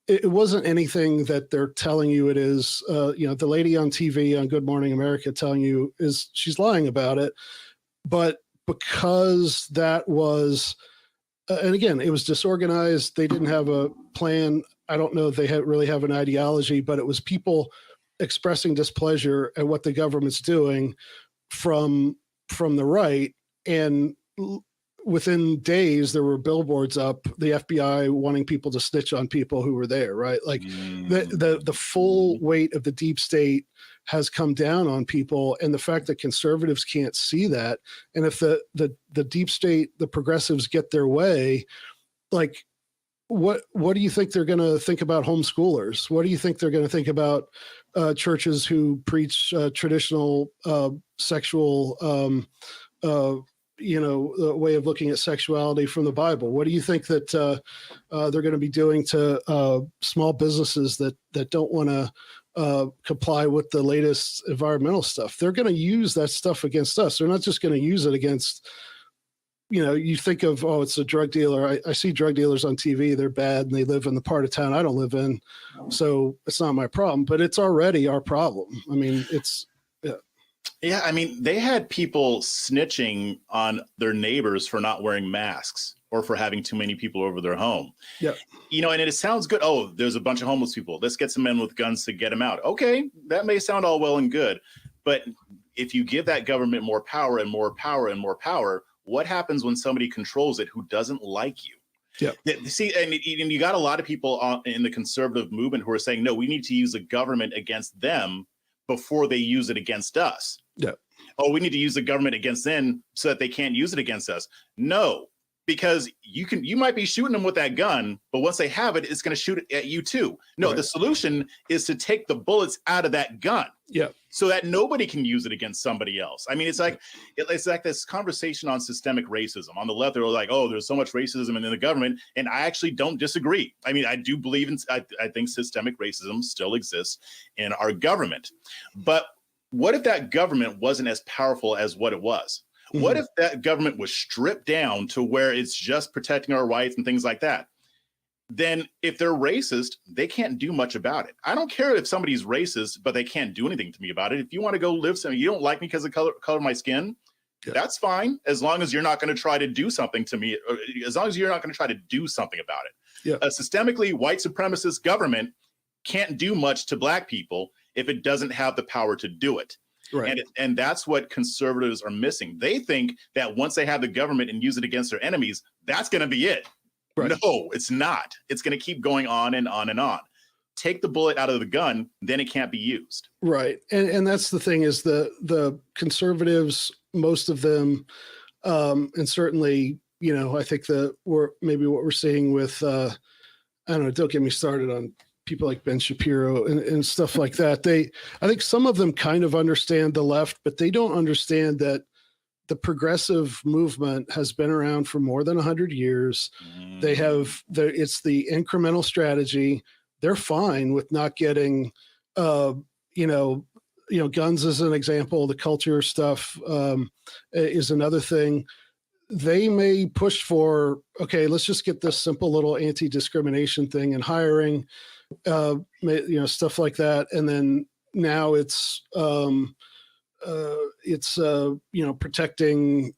[SPEAKER 2] it wasn't anything that they're telling you it is. The lady on TV on Good Morning America telling you she's lying about it. But because that was, and again, it was disorganized. They didn't have a plan. I don't know if they really have an ideology, but it was people expressing displeasure at what the government's doing from the right. And within days, there were billboards up, the FBI wanting people to snitch on people who were there, right? Like the full weight of the deep state has come down on people, and the fact that conservatives can't see that. And if the deep state, the progressives get their way, like, what do you think they're going to think about homeschoolers? What do you think they're going to think about churches who preach traditional sexual
[SPEAKER 3] the way of looking at sexuality from the Bible? What do you think that they're going to be doing to small businesses that don't want to comply with the latest environmental stuff? They're going to use that stuff against us. They're not just going to use it against, you think of, oh, it's a drug dealer. I see drug dealers on TV. They're bad and they live in the part of town I don't live in. So it's not my problem, but it's already our problem. I mean,
[SPEAKER 2] Yeah, I mean, they had people snitching on their neighbors for not wearing masks or for having too many people over their home.
[SPEAKER 3] Yeah.
[SPEAKER 2] And it sounds good. Oh, there's a bunch of homeless people. Let's get some men with guns to get them out. Okay, that may sound all well and good. But if you give that government more power and more power and more power, what happens when somebody controls it who doesn't like you?
[SPEAKER 3] Yeah.
[SPEAKER 2] See, and you got a lot of people in the conservative movement who are saying, no, we need to use the government against them before they use it against us.
[SPEAKER 3] Yeah.
[SPEAKER 2] Oh, we need to use the government against them so that they can't use it against us. No, because you might be shooting them with that gun, but once they have it, it's going to shoot it at you too. No, right. The solution is to take the bullets out of that gun.
[SPEAKER 3] Yeah.
[SPEAKER 2] So that nobody can use it against somebody else. I mean, it's like this conversation on systemic racism. On the left, they're like, oh, there's so much racism in the government. And I actually don't disagree. I mean, I do believe I think systemic racism still exists in our government. But what if that government wasn't as powerful as what it was? Mm-hmm. What if that government was stripped down to where it's just protecting our rights and things like that? Then if they're racist, they can't do much about it. I don't care if somebody's racist, but they can't do anything to me about it. If you want to go live somewhere, you don't like me because of the color of my skin, that's fine. As long as you're not going to try to do something to me, or as long as you're not going to try to do something about it.
[SPEAKER 3] Yeah.
[SPEAKER 2] A systemically white supremacist government can't do much to black people if it doesn't have the power to do it.
[SPEAKER 3] Right.
[SPEAKER 2] And that's what conservatives are missing. They think that once they have the government and use it against their enemies, that's going to be it. Right. No, it's not. It's going to keep going on and on and on. Take the bullet out of the gun, then it can't be used.
[SPEAKER 3] Right. And that's the thing is the conservatives, most of them, and certainly, I think maybe what we're seeing with, I don't know, don't get me started on people like Ben Shapiro and stuff like that. I think some of them kind of understand the left, but they don't understand that the progressive movement has been around for more than 100 years. It's the incremental strategy. They're fine with not getting, guns as an example. The culture stuff is another thing. They may push for, okay, let's just get this simple little anti-discrimination thing and hiring, stuff like that. And then now it's protecting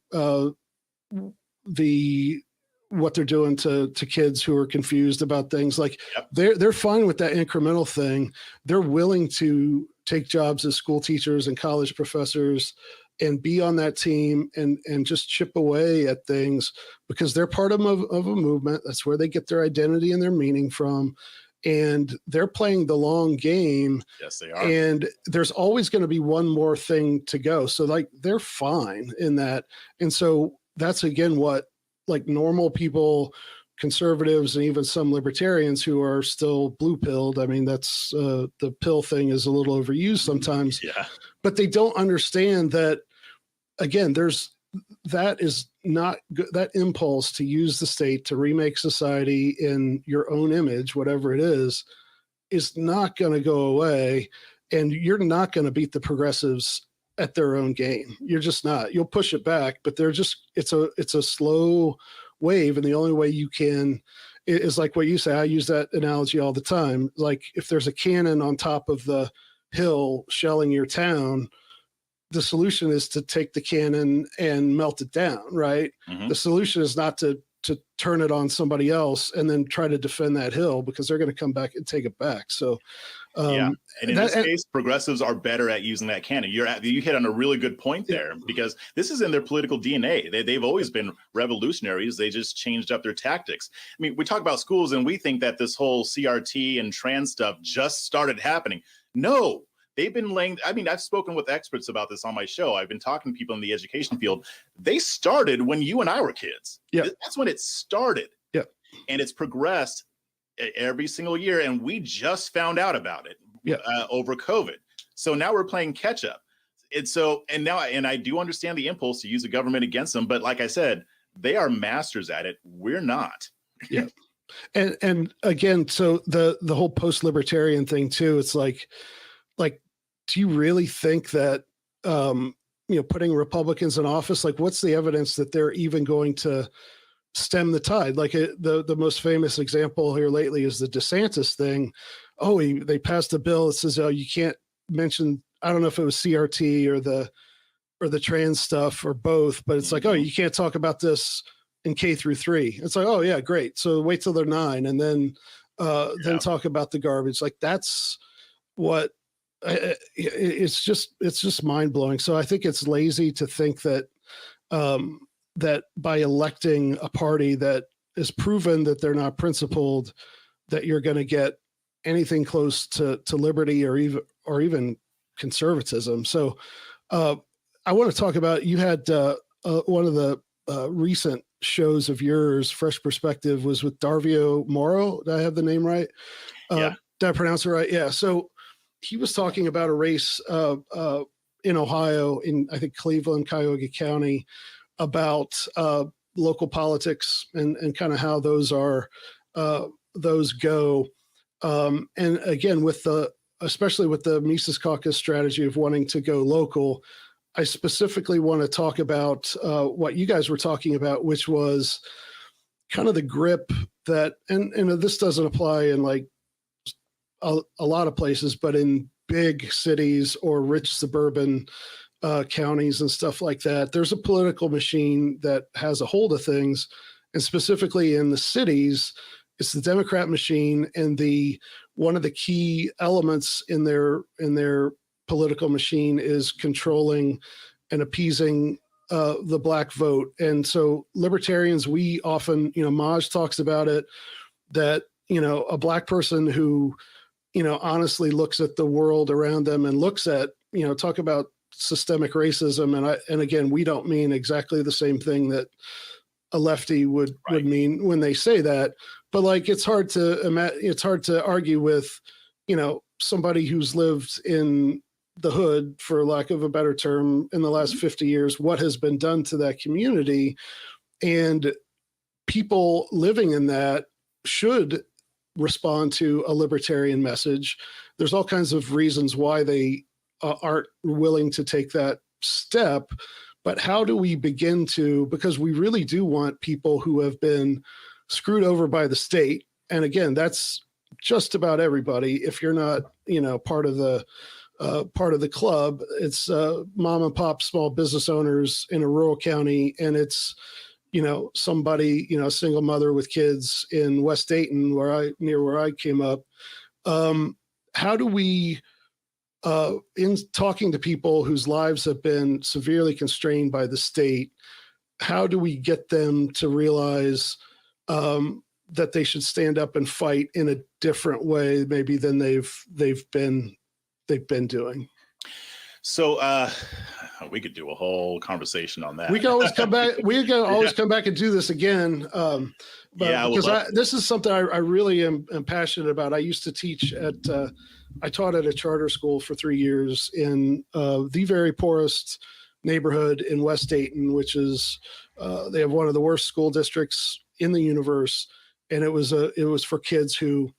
[SPEAKER 3] what they're doing to kids who are confused about things. Like they're fine with that incremental thing. They're willing to take jobs as school teachers and college professors and be on that team and just chip away at things because they're part of a movement. That's where they get their identity and their meaning from. And they're playing the long game.
[SPEAKER 2] Yes, they are.
[SPEAKER 3] And there's always going to be one more thing to go. So they're fine in that. And so that's again what normal people, conservatives, and even some libertarians who are still blue pilled. I mean, that's the pill thing is a little overused sometimes.
[SPEAKER 2] Yeah.
[SPEAKER 3] But they don't understand that, again, that is not good. That impulse to use the state to remake society in your own image, whatever it is not going to go away. And you're not going to beat the progressives at their own game. You're just not. You'll push it back, but it's a slow wave. And the only way you can is like what you say. I use that analogy all the time. Like if there's a cannon on top of the hill shelling your town, the solution is to take the cannon and melt it down, right? Mm-hmm. The solution is not to turn it on somebody else and then try to defend that hill because they're going to come back and take it back. So,
[SPEAKER 2] and in this case, progressives are better at using that cannon. You hit on a really good point there because this is in their political DNA. They've always been revolutionaries. They just changed up their tactics. I mean, we talk about schools and we think that this whole CRT and trans stuff just started happening. No. They've been I've spoken with experts about this on my show. I've been talking to people in the education field. They started when you and I were kids.
[SPEAKER 3] Yeah.
[SPEAKER 2] That's when it started.
[SPEAKER 3] Yeah.
[SPEAKER 2] And it's progressed every single year. And we just found out about it over COVID. So now we're playing catch up. And so, and I do understand the impulse to use the government against them, but like I said, they are masters at it. We're not.
[SPEAKER 3] Yeah. And again, so the whole post-libertarian thing too, it's like, do you really think that, putting Republicans in office, like what's the evidence that they're even going to stem the tide? Like the most famous example here lately is the DeSantis thing. Oh, they passed a bill that says, oh, you can't mention, I don't know if it was CRT or the trans stuff or both, but it's like, oh, you can't talk about this in K-3. It's like, oh yeah, great. So wait till they're 9 and then talk about the garbage. Like that's what it's just mind blowing. So I think it's lazy to think that that by electing a party that is proven that they're not principled, that you're going to get anything close to liberty or even conservatism. So I want to talk about, you had one of the recent shows of yours, Fresh Perspective, was with Darvio Moro. Did I have the name right?
[SPEAKER 2] Yeah.
[SPEAKER 3] Did I pronounce it right? Yeah. So he was talking about a race in Ohio, in I think Cleveland, Cuyahoga County, about local politics and kind of how those go. And again, especially with the Mises Caucus strategy of wanting to go local, I specifically want to talk about what you guys were talking about, which was kind of the grip that, and this doesn't apply in like a lot of places, but in big cities or rich suburban counties and stuff like that, there's a political machine that has a hold of things. And specifically in the cities, it's the Democrat machine, and one of the key elements in their political machine is controlling and appeasing the black vote. And so libertarians, we often, Maj talks about it, that, a black person who, honestly looks at the world around them and looks at, talk about systemic racism. And again, we don't mean exactly the same thing that a lefty would mean when they say that, but like, it's hard to argue with, somebody who's lived in the hood, for lack of a better term, in the last 50 years, what has been done to that community. And people living in that should respond to a libertarian message. There's all kinds of reasons why they aren't willing to take that step. But how do we begin to, because we really do want people who have been screwed over by the state. And again, that's just about everybody. If you're not, part of the club, it's mom and pop small business owners in a rural county, and it's somebody, a single mother with kids in West Dayton, near where I came up. How do we, in talking to people whose lives have been severely constrained by the state, how do we get them to realize that they should stand up and fight in a different way, maybe than they've been doing?
[SPEAKER 2] So we could do a whole conversation on that.
[SPEAKER 3] We can always come back. We can always come back and do this again. Because this is something I really am passionate about. I used to teach I taught at a charter school for 3 years in the very poorest neighborhood in West Dayton, which is they have one of the worst school districts in the universe, and it was for kids who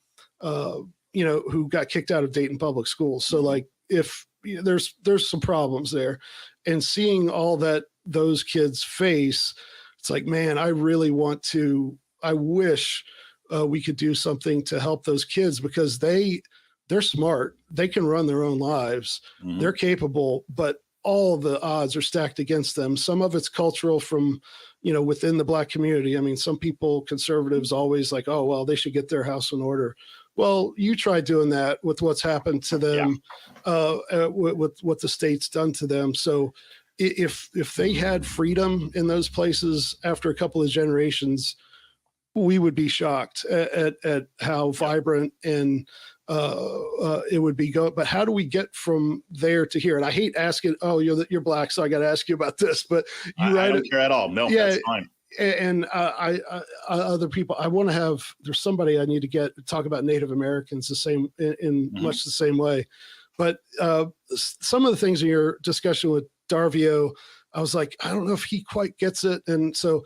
[SPEAKER 3] who got kicked out of Dayton public schools. So like, if there's some problems there, and seeing all that those kids face, it's like, man, I wish we could do something to help those kids, because they're smart. They can run their own lives. Mm-hmm. They're capable, but all the odds are stacked against them. Some of it's cultural from, within the black community. I mean, some people, conservatives, always like, oh, well, they should get their house in order. Well, you try doing that with what's happened to them, with what the state's done to them. So if they had freedom in those places after a couple of generations, we would be shocked at how vibrant and it would be go. But how do we get from there to here? And I hate asking, oh, you're black, so I got to ask you about this, but I
[SPEAKER 2] don't care at all. No, yeah, that's fine.
[SPEAKER 3] And I other people, I want to there's somebody I need to talk about Native Americans the same, in much the same way. But some of the things in your discussion with Darvio, I was like, I don't know if he quite gets it. And so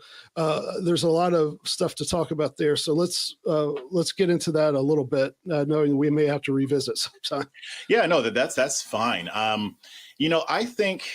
[SPEAKER 3] there's a lot of stuff to talk about there. So let's get into that a little bit, knowing we may have to revisit sometime.
[SPEAKER 2] Yeah, no, that's fine. I think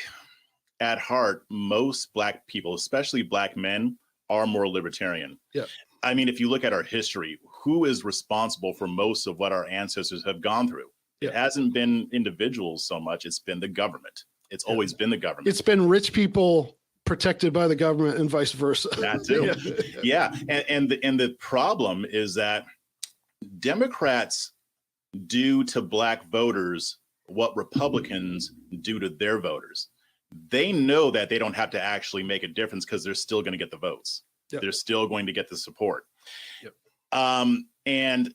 [SPEAKER 2] at heart, most Black people, especially Black men, are more libertarian.
[SPEAKER 3] Yeah.
[SPEAKER 2] I mean, if you look at our history, who is responsible for most of what our ancestors have gone through?
[SPEAKER 3] Yeah.
[SPEAKER 2] It hasn't been individuals so much. It's been the government. It's always been the government.
[SPEAKER 3] It's been rich people protected by the government and vice versa.
[SPEAKER 2] That too. Yeah. And the problem is that Democrats do to Black voters what Republicans do to their voters. They know that they don't have to actually make a difference because they're still going to get the votes. Yep. They're still going to get the support.
[SPEAKER 3] Yep.
[SPEAKER 2] And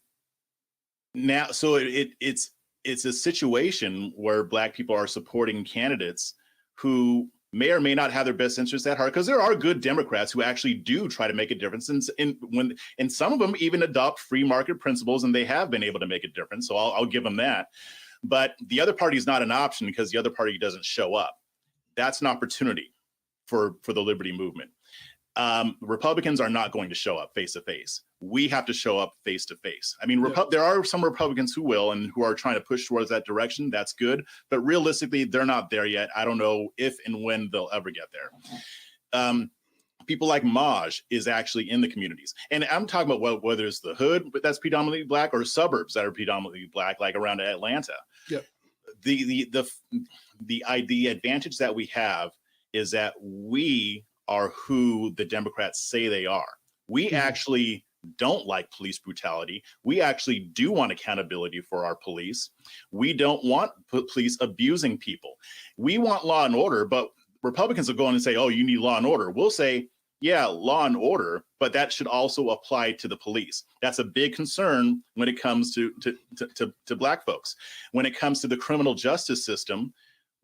[SPEAKER 2] now, so it's a situation where Black people are supporting candidates who may or may not have their best interests at heart, because there are good Democrats who actually do try to make a difference, and some of them even adopt free market principles, and they have been able to make a difference. So I'll give them that. But the other party is not an option because the other party doesn't show up. That's an opportunity for the liberty movement. Republicans are not going to show up face to face. We have to show up face to face. I mean, there are some Republicans who will and who are trying to push towards that direction. That's good. But realistically, they're not there yet. I don't know if and when they'll ever get there. People like Maj is actually in the communities. And I'm talking about whether it's the hood, but that's predominantly Black, or suburbs that are predominantly Black, like around Atlanta.
[SPEAKER 3] Yeah.
[SPEAKER 2] The advantage that we have is that we are who the Democrats say they are. We actually don't like police brutality. We actually do want accountability for our police. We don't want police abusing people. We want law and order, but Republicans will go in and say, oh, you need law and order. We'll say, yeah, law and order, but that should also apply to the police. That's a big concern when it comes to Black folks. When it comes to the criminal justice system,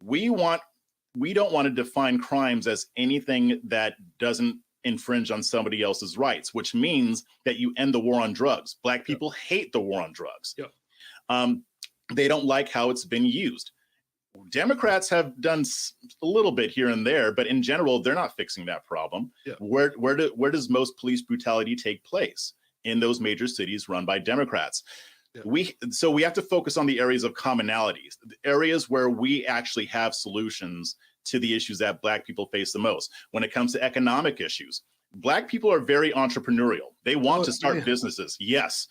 [SPEAKER 2] we don't want to define crimes as anything that doesn't infringe on somebody else's rights, which means that you end the war on drugs. Black people hate the war on drugs. They don't like how it's been used. Democrats have done a little bit here and there, but in general, they're not fixing that problem. Where does most police brutality take place? In those major cities run by Democrats. So we have to focus on the areas of commonalities, the areas where we actually have solutions to the issues that Black people face the most. When it comes to economic issues, Black people are very entrepreneurial. They want to start businesses, yes.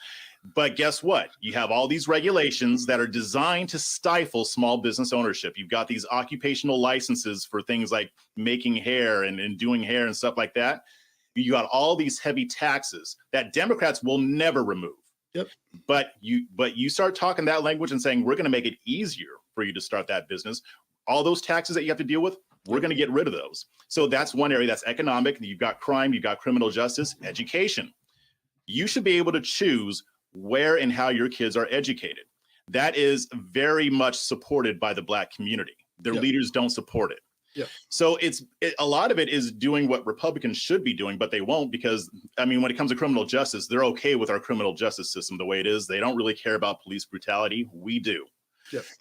[SPEAKER 2] But guess what? You have all these regulations that are designed to stifle small business ownership. You've got these occupational licenses for things like making hair and doing hair and stuff like that. You got all these heavy taxes that Democrats will never remove. But you start talking that language and saying, we're going to make it easier for you to start that business. All those taxes that you have to deal with, we're going to get rid of those. So that's one area. That's economic. You've got crime, you've got criminal justice, education. You should be able to choose where and how your kids are educated. That is very much supported by the Black community. Their leaders don't support it. So a lot of it is doing what Republicans should be doing, but they won't, because, I mean, when it comes to criminal justice, they're okay with our criminal justice system the way it is. They don't really care about police brutality. We do.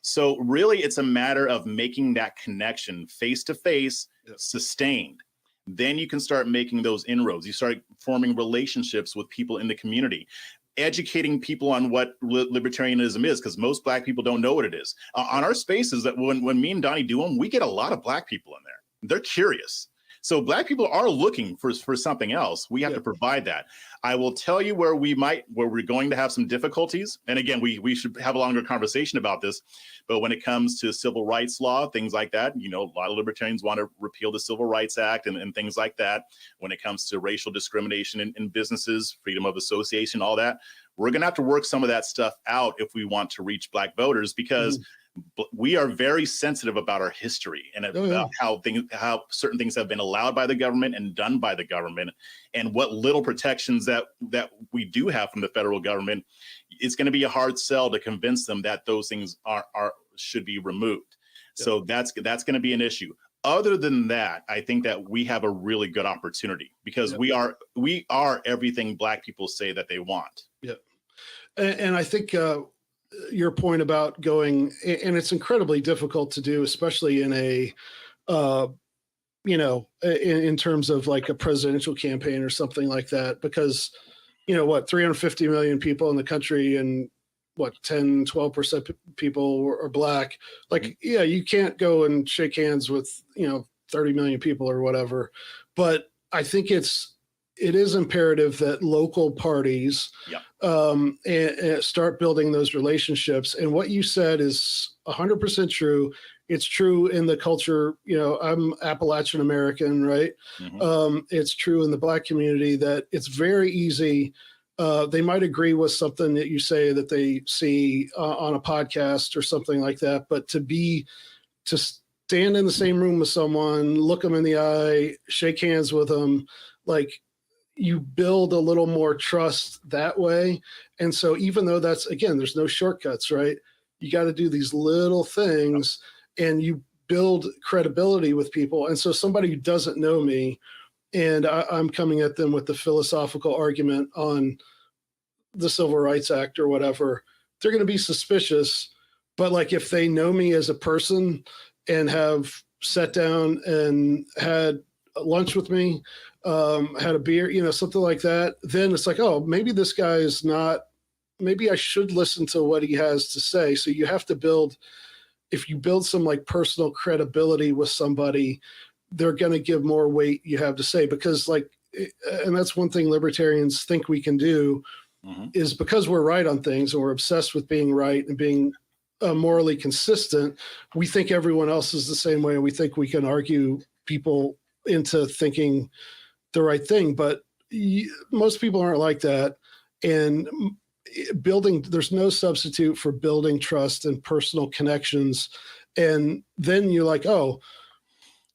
[SPEAKER 2] So really, it's a matter of making that connection face to face, sustained. Then you can start making those inroads. You start forming relationships with people in the community, educating people on what libertarianism is, because most Black people don't know what it is. On our spaces, that when me and Donnie do them, we get a lot of Black people in there. They're curious. So Black people are looking for something else. We have to provide that. I will tell you where we're going to have some difficulties. And again, we should have a longer conversation about this. But when it comes to civil rights law, things like that, a lot of libertarians want to repeal the Civil Rights Act and things like that. When it comes to racial discrimination in businesses, freedom of association, all that, we're going to have to work some of that stuff out if we want to reach Black voters, because we are very sensitive about our history and about how certain things have been allowed by the government and done by the government, and what little protections that we do have from the federal government. It's going to be a hard sell to convince them that those things should be removed. So that's going to be an issue. Other than that, I think that we have a really good opportunity, because we are everything Black people say that they want.
[SPEAKER 3] And I think your point about going, and it's incredibly difficult to do, especially in a, in terms of like a presidential campaign or something like that, because, 350 million people in the country, and 10-12% people are Black. Like, yeah, you can't go and shake hands with, 30 million people or whatever. But I think it is imperative that local parties and start building those relationships. And what you said is 100% true. It's true in the culture. I'm Appalachian American, right? Mm-hmm. It's true in the Black community that it's very easy. They might agree with something that you say that they see on a podcast or something like that, but to stand in the same room with someone, look them in the eye, shake hands with them, like, you build a little more trust that way. And so even though there's no shortcuts, right? You got to do these little things and you build credibility with people. And so somebody who doesn't know me and I'm coming at them with the philosophical argument on the Civil Rights Act or whatever, they're going to be suspicious. But like, if they know me as a person and have sat down and had lunch with me, had a beer, something like that, then it's like, oh, maybe this guy is not, maybe I should listen to what he has to say. So you have to if you build some like personal credibility with somebody, they're going to give more weight you have to say, because and that's one thing libertarians think we can do is because we're right on things and we're obsessed with being right and being morally consistent. We think everyone else is the same way. And we think we can argue people into thinking the right thing, but most people aren't like that. And there's no substitute for building trust and personal connections. And then you're like, oh,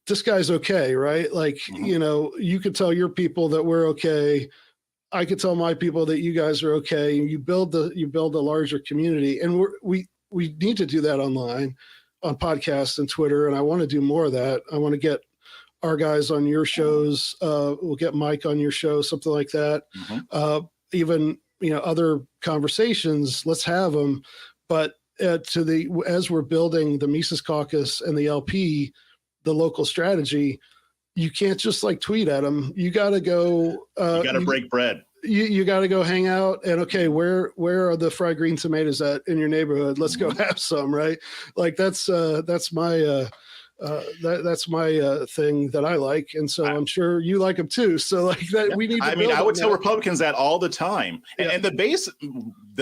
[SPEAKER 3] this guy's okay, right? Like, you could tell your people that we're okay. I could tell my people that you guys are okay. And you build a larger community. And we need to do that online, on podcasts and Twitter. And I want to do more of that. I want to get our guys on your shows. We'll get Mike on your show, something like that. Even, other conversations, let's have them. But as we're building the Mises Caucus and the LP, the local strategy, you can't just like tweet at them. You got to go.
[SPEAKER 2] You got to break bread.
[SPEAKER 3] You got to go hang out and okay, where are the fried green tomatoes at in your neighborhood? Let's go have some, right? Like that's my thing that I like, and so I'm sure you like them too. So like that, we need.
[SPEAKER 2] I would tell Republicans that all the time, and the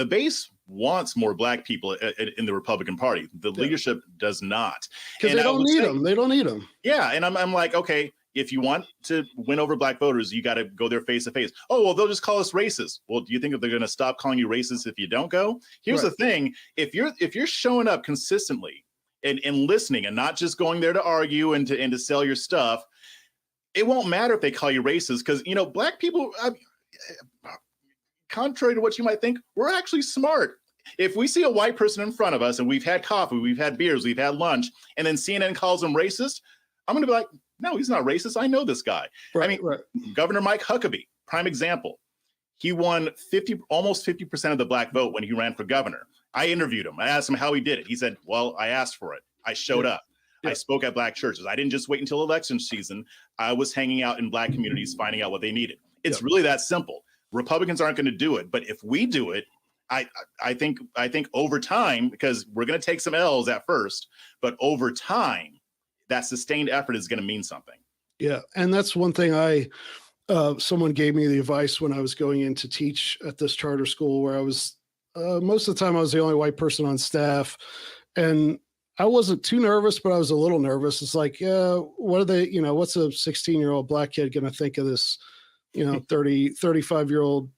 [SPEAKER 2] base wants more Black people in the Republican Party. The leadership does not,
[SPEAKER 3] because they don't need them. They don't need them.
[SPEAKER 2] Yeah, and I'm like, okay, if you want to win over Black voters, you got to go there face to face. Oh, well, they'll just call us racist. Well, do you think that they're going to stop calling you racist if you don't go? Here's the thing: if you're showing up consistently and listening and not just going there to argue and to sell your stuff, it won't matter if they call you racist, because Black people, contrary to what you might think, we're actually smart. If we see a white person in front of us and we've had coffee, we've had beers, we've had lunch, and then CNN calls him racist, I'm going to be like, no, he's not racist. I know this guy. Governor Mike Huckabee, prime example. He won almost 50% of the Black vote when he ran for governor. I interviewed him. I asked him how he did it. He said, well, I asked for it. I showed up. I spoke at Black churches. I didn't just wait until election season. I was hanging out in Black communities, finding out what they needed. It's really that simple. Republicans aren't going to do it. But if we do it, I think over time, because we're going to take some L's at first, but over time, that sustained effort is going to mean something.
[SPEAKER 3] Yeah. And that's one thing someone gave me the advice when I was going in to teach at this charter school, where I was, most of the time I was the only white person on staff, and I wasn't too nervous, but I was a little nervous. It's like, what are they, what's a 16-year-old Black kid going to think of this, 35-year-old,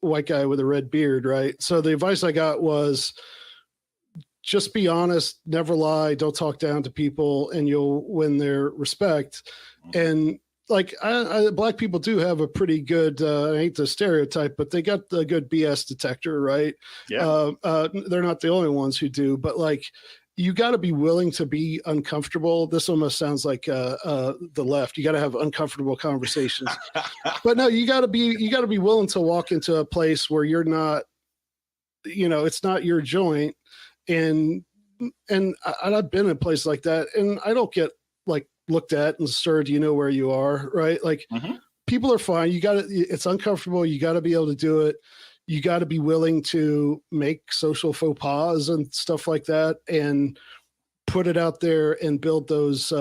[SPEAKER 3] white guy with a red beard, right? So the advice I got was, just be honest, never lie, don't talk down to people, and you'll win their respect. And like, Black people do have a pretty good, I hate the stereotype, but they got a good BS detector, right? Yeah. They're not the only ones who do, but like, you got to be willing to be uncomfortable. This almost sounds like the left. You got to have uncomfortable conversations, but no, you got to be willing to walk into a place where you're not it's not your joint. And I've been in places like that, and I don't get like looked at and, sir, do you know where you are? Right. Like people are fine. It's uncomfortable. You got to be able to do it. You got to be willing to make social faux pas and stuff like that and put it out there and build those,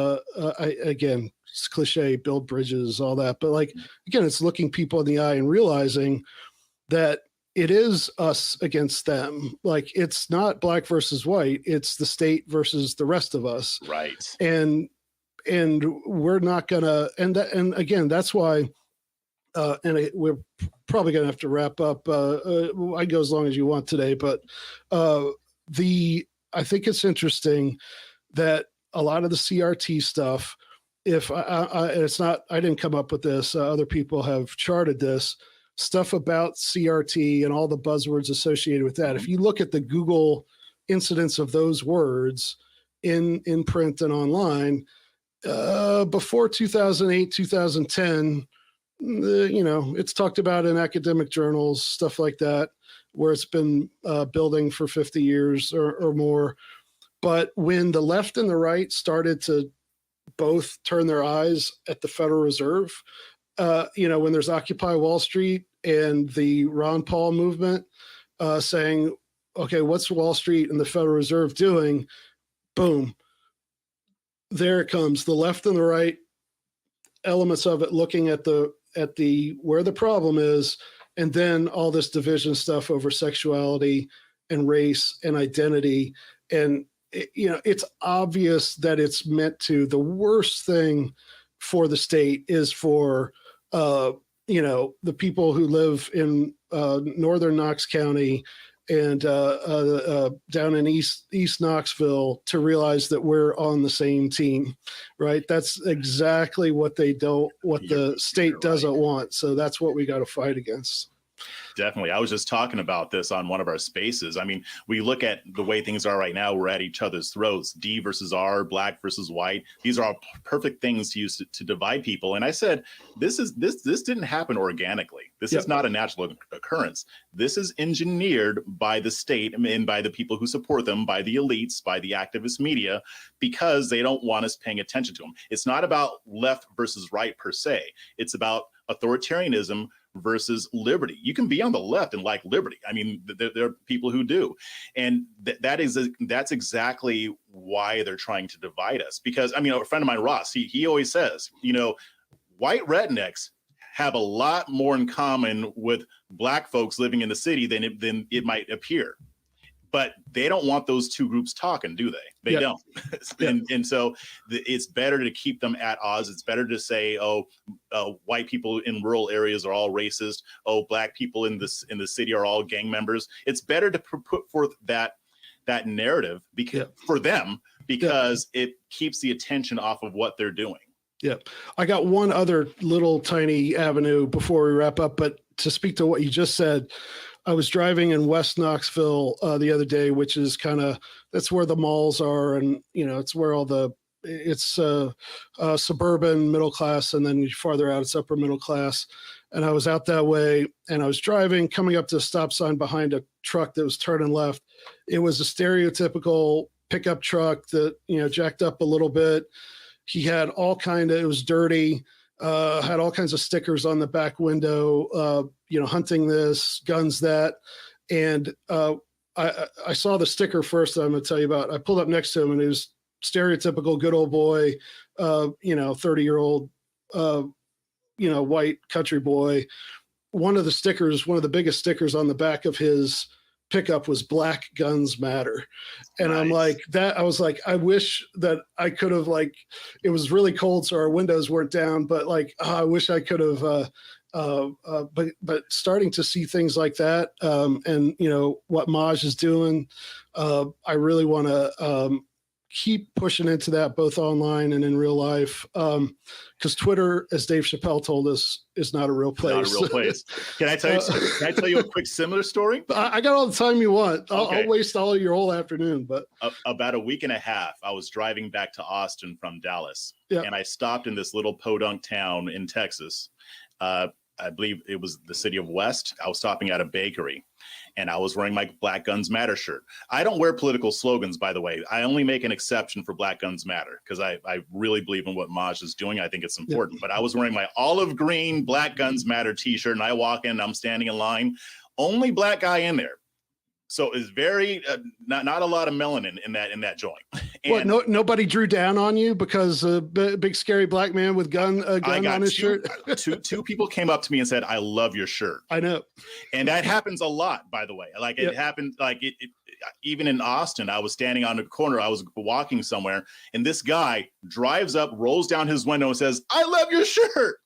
[SPEAKER 3] again, it's cliche, build bridges, all that. But like, again, it's looking people in the eye and realizing that it is us against them. Like, it's not black versus white. It's the state versus the rest of us.
[SPEAKER 2] Right.
[SPEAKER 3] And we're not gonna, and again, that's why, we're probably gonna have to wrap up. I go as long as you want today, but I think it's interesting that a lot of the CRT stuff, it's not, I didn't come up with this, other people have charted this, stuff about CRT and all the buzzwords associated with that. If you look at the Google incidence of those words in print and online, before 2008, 2010, it's talked about in academic journals, stuff like that, where it's been building for 50 years or more. But when the left and the right started to both turn their eyes at the Federal Reserve, when there's Occupy Wall Street and the Ron Paul movement saying, okay, what's Wall Street and the Federal Reserve doing? Boom. There it comes. The left and the right elements of it looking at where the problem is, and then all this division stuff over sexuality and race and identity. And, it's obvious that it's meant to, the worst thing for the state is for, the people who live in northern Knox County and down in East Knoxville to realize that we're on the same team, right? That's exactly what the state doesn't want. So that's what we got to fight against.
[SPEAKER 2] Definitely. I was just talking about this on one of our spaces. I mean, we look at the way things are right now. We're at each other's throats. D versus R, black versus white. These are all perfect things to use to divide people. And I said, this didn't happen organically. This is not a natural occurrence. This is engineered by the state and by the people who support them, by the elites, by the activist media, because they don't want us paying attention to them. It's not about left versus right per se. It's about authoritarianism versus liberty. You can be on the left and like liberty. I mean, there are people who do. And that's exactly why they're trying to divide us. Because, I mean, a friend of mine, Ross, he always says, white rednecks have a lot more in common with black folks living in the city than it might appear. But they don't want those two groups talking, do they? They don't. And so it's better to keep them at odds. It's better to say, white people in rural areas are all racist. Oh, black people in the city are all gang members. It's better to put forth that narrative for them because it keeps the attention off of what they're doing.
[SPEAKER 3] Yeah. I got one other little tiny avenue before we wrap up, but to speak to what you just said, I was driving in West Knoxville the other day, which is that's where the malls are. And, it's where it's suburban middle class. And then farther out, it's upper middle class. And I was out that way and I was driving, coming up to a stop sign behind a truck that was turning left. It was a stereotypical pickup truck that, jacked up a little bit. He had it was dirty. Had all kinds of stickers on the back window, hunting this, guns that. And I saw the sticker first that I'm going to tell you about. I pulled up next to him and it was stereotypical good old boy, 30-year-old, white country boy. One of the biggest stickers on the back of his pickup was Black Guns Matter. And nice. I'm like that. I was like, I wish that I could have it was really cold. So our windows weren't down, but I wish I could have, but starting to see things like that. And what Maj is doing, I really want to, keep pushing into that both online and in real life. Because Twitter, as Dave Chappelle told us, is not a real place.
[SPEAKER 2] Not a real place. Can I tell you a quick similar story?
[SPEAKER 3] I got all the time you want. I'll waste all of your whole afternoon. But
[SPEAKER 2] about a week and a half, I was driving back to Austin from Dallas, and I stopped in this little podunk town in Texas. I believe it was the city of West. I was stopping at a bakery and I was wearing my Black Guns Matter shirt. I don't wear political slogans, by the way. I only make an exception for Black Guns Matter because I really believe in what Maj is doing. I think it's important. But I was wearing my olive green Black Guns Matter t-shirt and I walk in, I'm standing in line, only black guy in there. So it's very not a lot of melanin in that joint. And
[SPEAKER 3] what? Nobody drew down on you because a big scary black man with a gun on his shirt.
[SPEAKER 2] two people came up to me and said, "I love your shirt."
[SPEAKER 3] I know,
[SPEAKER 2] and that happens a lot, by the way. Like it happened, like it even in Austin. I was standing on the corner. I was walking somewhere, and this guy drives up, rolls down his window, and says, "I love your shirt."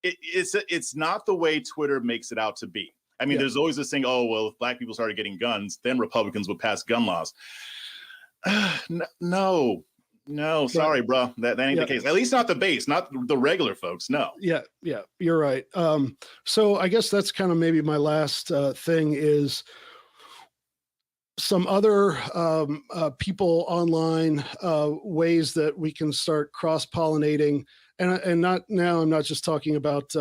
[SPEAKER 2] It's not the way Twitter makes it out to be. I mean, there's always this thing, oh, well, if black people started getting guns, then Republicans would pass gun laws. No, sorry, bro. That ain't the case. At least not the base, not the regular folks. No.
[SPEAKER 3] Yeah, you're right. So I guess that's kind of maybe my last thing is some other people online, ways that we can start cross-pollinating. And not now, I'm not just talking about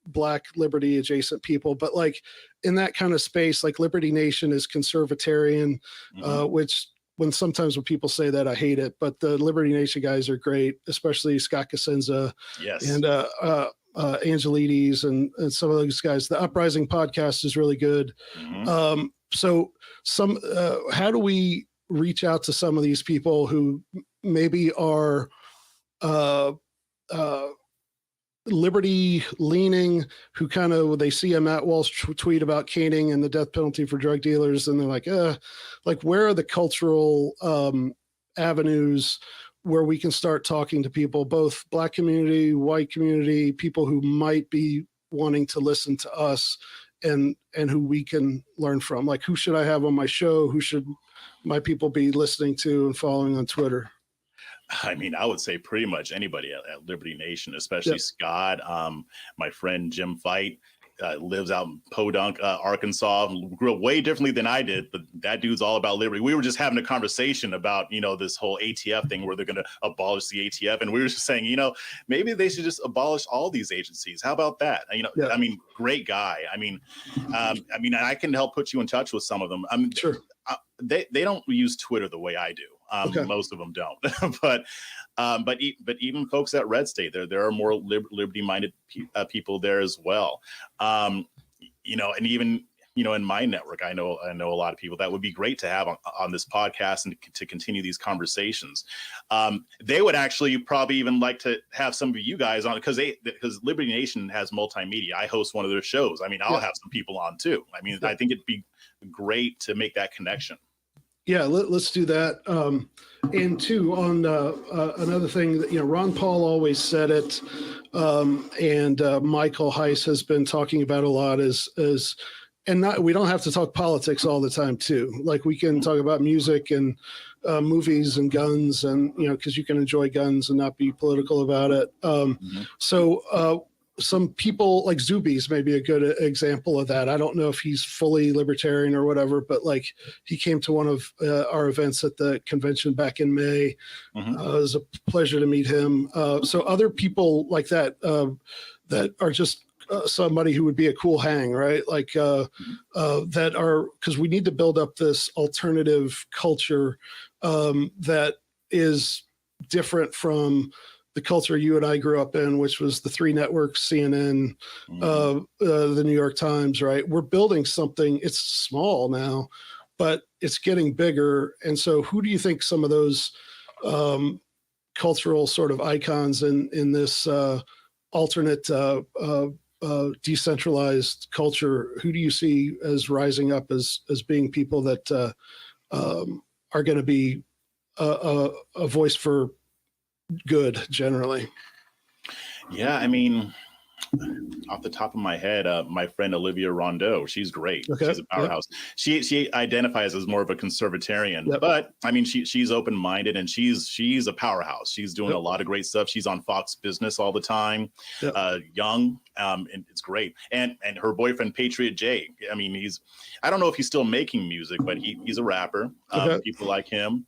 [SPEAKER 3] Black liberty adjacent people, but like in that kind of space, like Liberty Nation is conservatarian, which sometimes when people say that, I hate it, but the Liberty Nation guys are great, especially Scott Cosenza and Angelides and some of those guys. The Uprising podcast is really good. So how do we reach out to some of these people who maybe are liberty leaning, who kind of, they see a Matt Walsh tweet about caning and the death penalty for drug dealers, and they're like where are the cultural avenues where we can start talking to people, both Black community, white community, people who might be wanting to listen to us and who we can learn from? Like, who should I have on my show? Who should my people be listening to and following on Twitter?
[SPEAKER 2] I mean, I would say pretty much anybody at Liberty Nation, especially Scott. My friend Jim Fight lives out in Podunk, Arkansas, grew up way differently than I did, but that dude's all about liberty. We were just having a conversation about, this whole ATF thing where they're going to abolish the ATF. And we were just saying, maybe they should just abolish all these agencies. How about that? I mean, great guy. I mean, I can help put you in touch with some of them.
[SPEAKER 3] Sure.
[SPEAKER 2] They don't use Twitter the way I do. Most of them don't, but even folks at RedState, there are more liberty-minded people there as well. And even in my network, I know a lot of people that would be great to have on this podcast and to continue these conversations. They would actually probably even like to have some of you guys on because Liberty Nation has multimedia. I host one of their shows. I mean, I'll have some people on too. I mean, I think it'd be great to make that connection.
[SPEAKER 3] Yeah, let's do that. And two, on another thing that, Ron Paul always said it, and Michael Heiss has been talking about a lot we don't have to talk politics all the time too. Like, we can talk about music and movies and guns and, because you can enjoy guns and not be political about it. So some people like Zuby's may be a good example of that. I don't know if he's fully libertarian or whatever, but like he came to one of our events at the convention back in May. It was a pleasure to meet him. So other people like that, that are just somebody who would be a cool hang, right? Like that are, because we need to build up this alternative culture that is different from the culture you and I grew up in, which was the three networks, CNN, the New York Times, right? We're building something. It's small now, but it's getting bigger. And so who do you think some of those cultural sort of icons in this alternate decentralized culture, who do you see as rising up as being people that are going to be a voice for good generally?
[SPEAKER 2] Yeah, I mean, off the top of my head, my friend Olivia Rondeau, she's great.
[SPEAKER 3] Okay.
[SPEAKER 2] She's a powerhouse. She identifies as more of a conservatarian, but I mean, she's open-minded and she's a powerhouse. She's doing a lot of great stuff. She's on Fox Business all the time, young, and it's great. And her boyfriend Patriot J, I mean, I don't know if he's still making music, but he's a rapper. People like him.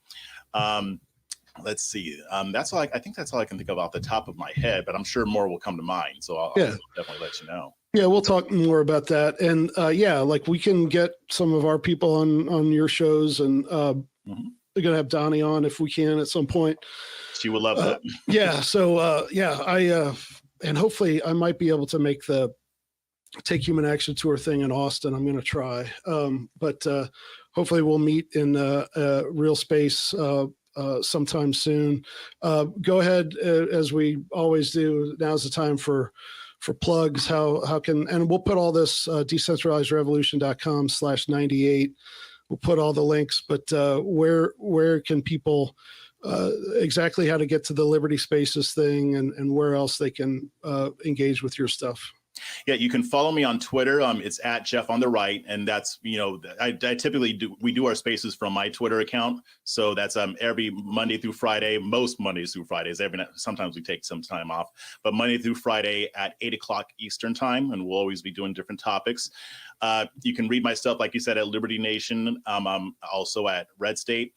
[SPEAKER 2] Let's see. That's all. I think that's all I can think of off the top of my head, but I'm sure more will come to mind. So I'll definitely let you know.
[SPEAKER 3] Yeah, we'll talk more about that. And yeah, like we can get some of our people on your shows, and we're gonna have Donnie on if we can at some point.
[SPEAKER 2] She would love that.
[SPEAKER 3] Yeah. So yeah, and hopefully I might be able to make the Take Human Action Tour thing in Austin. I'm going to try, but hopefully we'll meet in a real space sometime soon. Go ahead, as we always do. Now's the time for plugs. How can, and we'll put all this decentralizedrevolution.com/98. We'll put all the links, but where can people exactly how to get to the Liberty Spaces thing, and where else they can engage with your stuff?
[SPEAKER 2] Yeah, you can follow me on Twitter. It's at Jeff on the Right, and that's, you know, I typically do our spaces from my Twitter account. So that's every Monday through Friday, most Mondays through Fridays. Sometimes we take some time off, but Monday through Friday at 8 o'clock Eastern time, and we'll always be doing different topics. You can read my stuff, like you said, at Liberty Nation. I'm also at RedState.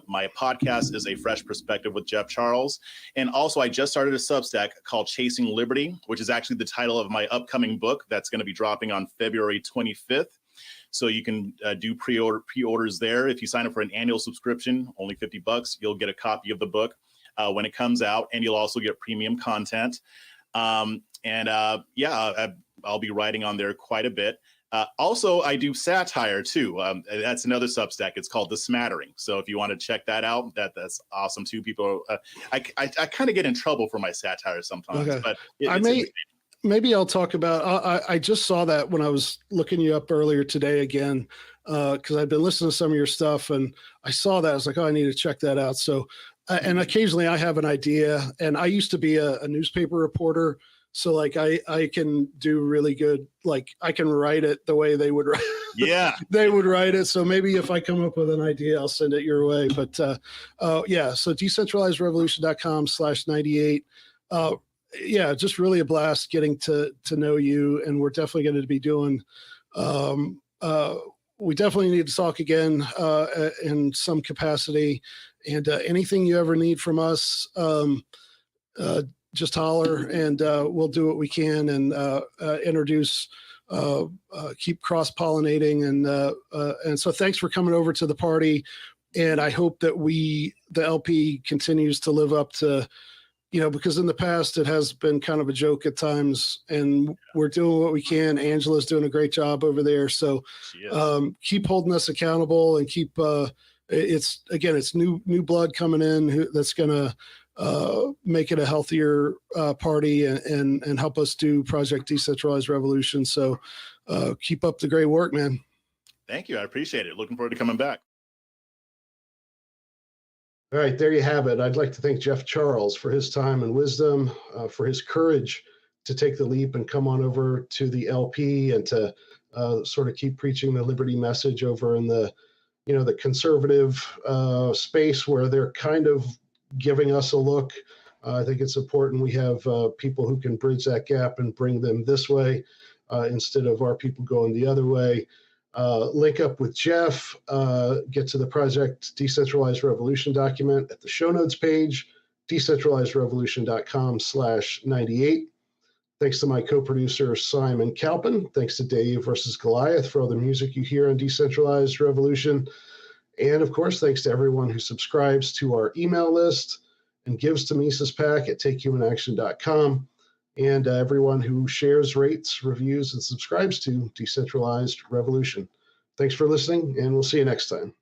[SPEAKER 2] My podcast is A Fresh Perspective with Jeff Charles. And also, I just started a Substack called Chasing Liberty, which is actually the title of my upcoming book that's going to be dropping on February 25th. So you can do pre-orders there. If you sign up for an annual subscription, only $50, you'll get a copy of the book when it comes out, and you'll also get premium content. I'll be writing on there quite a bit. Also, I do satire too. That's another Substack. It's called The Smattering. So if you want to check that out, that's awesome too. People, I kind of get in trouble for my satire sometimes, but
[SPEAKER 3] maybe I'll talk about. I just saw that when I was looking you up earlier today again, because I've been listening to some of your stuff, and I saw that. I was like, oh, I need to check that out. So, and occasionally I have an idea, and I used to be a newspaper reporter. So like I can do really good, like I can write it the way they would write.
[SPEAKER 2] Yeah.
[SPEAKER 3] They would write it. So maybe if I come up with an idea, I'll send it your way. But yeah, so decentralizedrevolution.com/98. Yeah, just really a blast getting to know you. And we're definitely going to be doing, we definitely need to talk again in some capacity. And anything you ever need from us, just holler, and we'll do what we can, and introduce, keep cross-pollinating. And so thanks for coming over to the party. And I hope that the LP continues to live up to, because in the past it has been kind of a joke at times, and we're doing what we can. Angela's doing a great job over there. So keep holding us accountable, and keep, it's new blood coming in that's going to make it a healthier party, and help us do Project Decentralized Revolution. So keep up the great work, man.
[SPEAKER 2] Thank you. I appreciate it. Looking forward to coming back.
[SPEAKER 1] All right, there you have it. I'd like to thank Jeff Charles for his time and wisdom, for his courage to take the leap and come on over to the LP, and to sort of keep preaching the liberty message over in the conservative space, where they're kind of giving us a look. I think it's important we have people who can bridge that gap and bring them this way, instead of our people going the other way. Link up with Jeff, get to the Project Decentralized Revolution document at the show notes page, decentralizedrevolution.com/98. Thanks to my co-producer, Simon Calpin. Thanks to Dave versus Goliath for all the music you hear on Decentralized Revolution. And of course, thanks to everyone who subscribes to our email list and gives to Mises PAC at takehumanaction.com, and everyone who shares, rates, reviews, and subscribes to Decentralized Revolution. Thanks for listening, and we'll see you next time.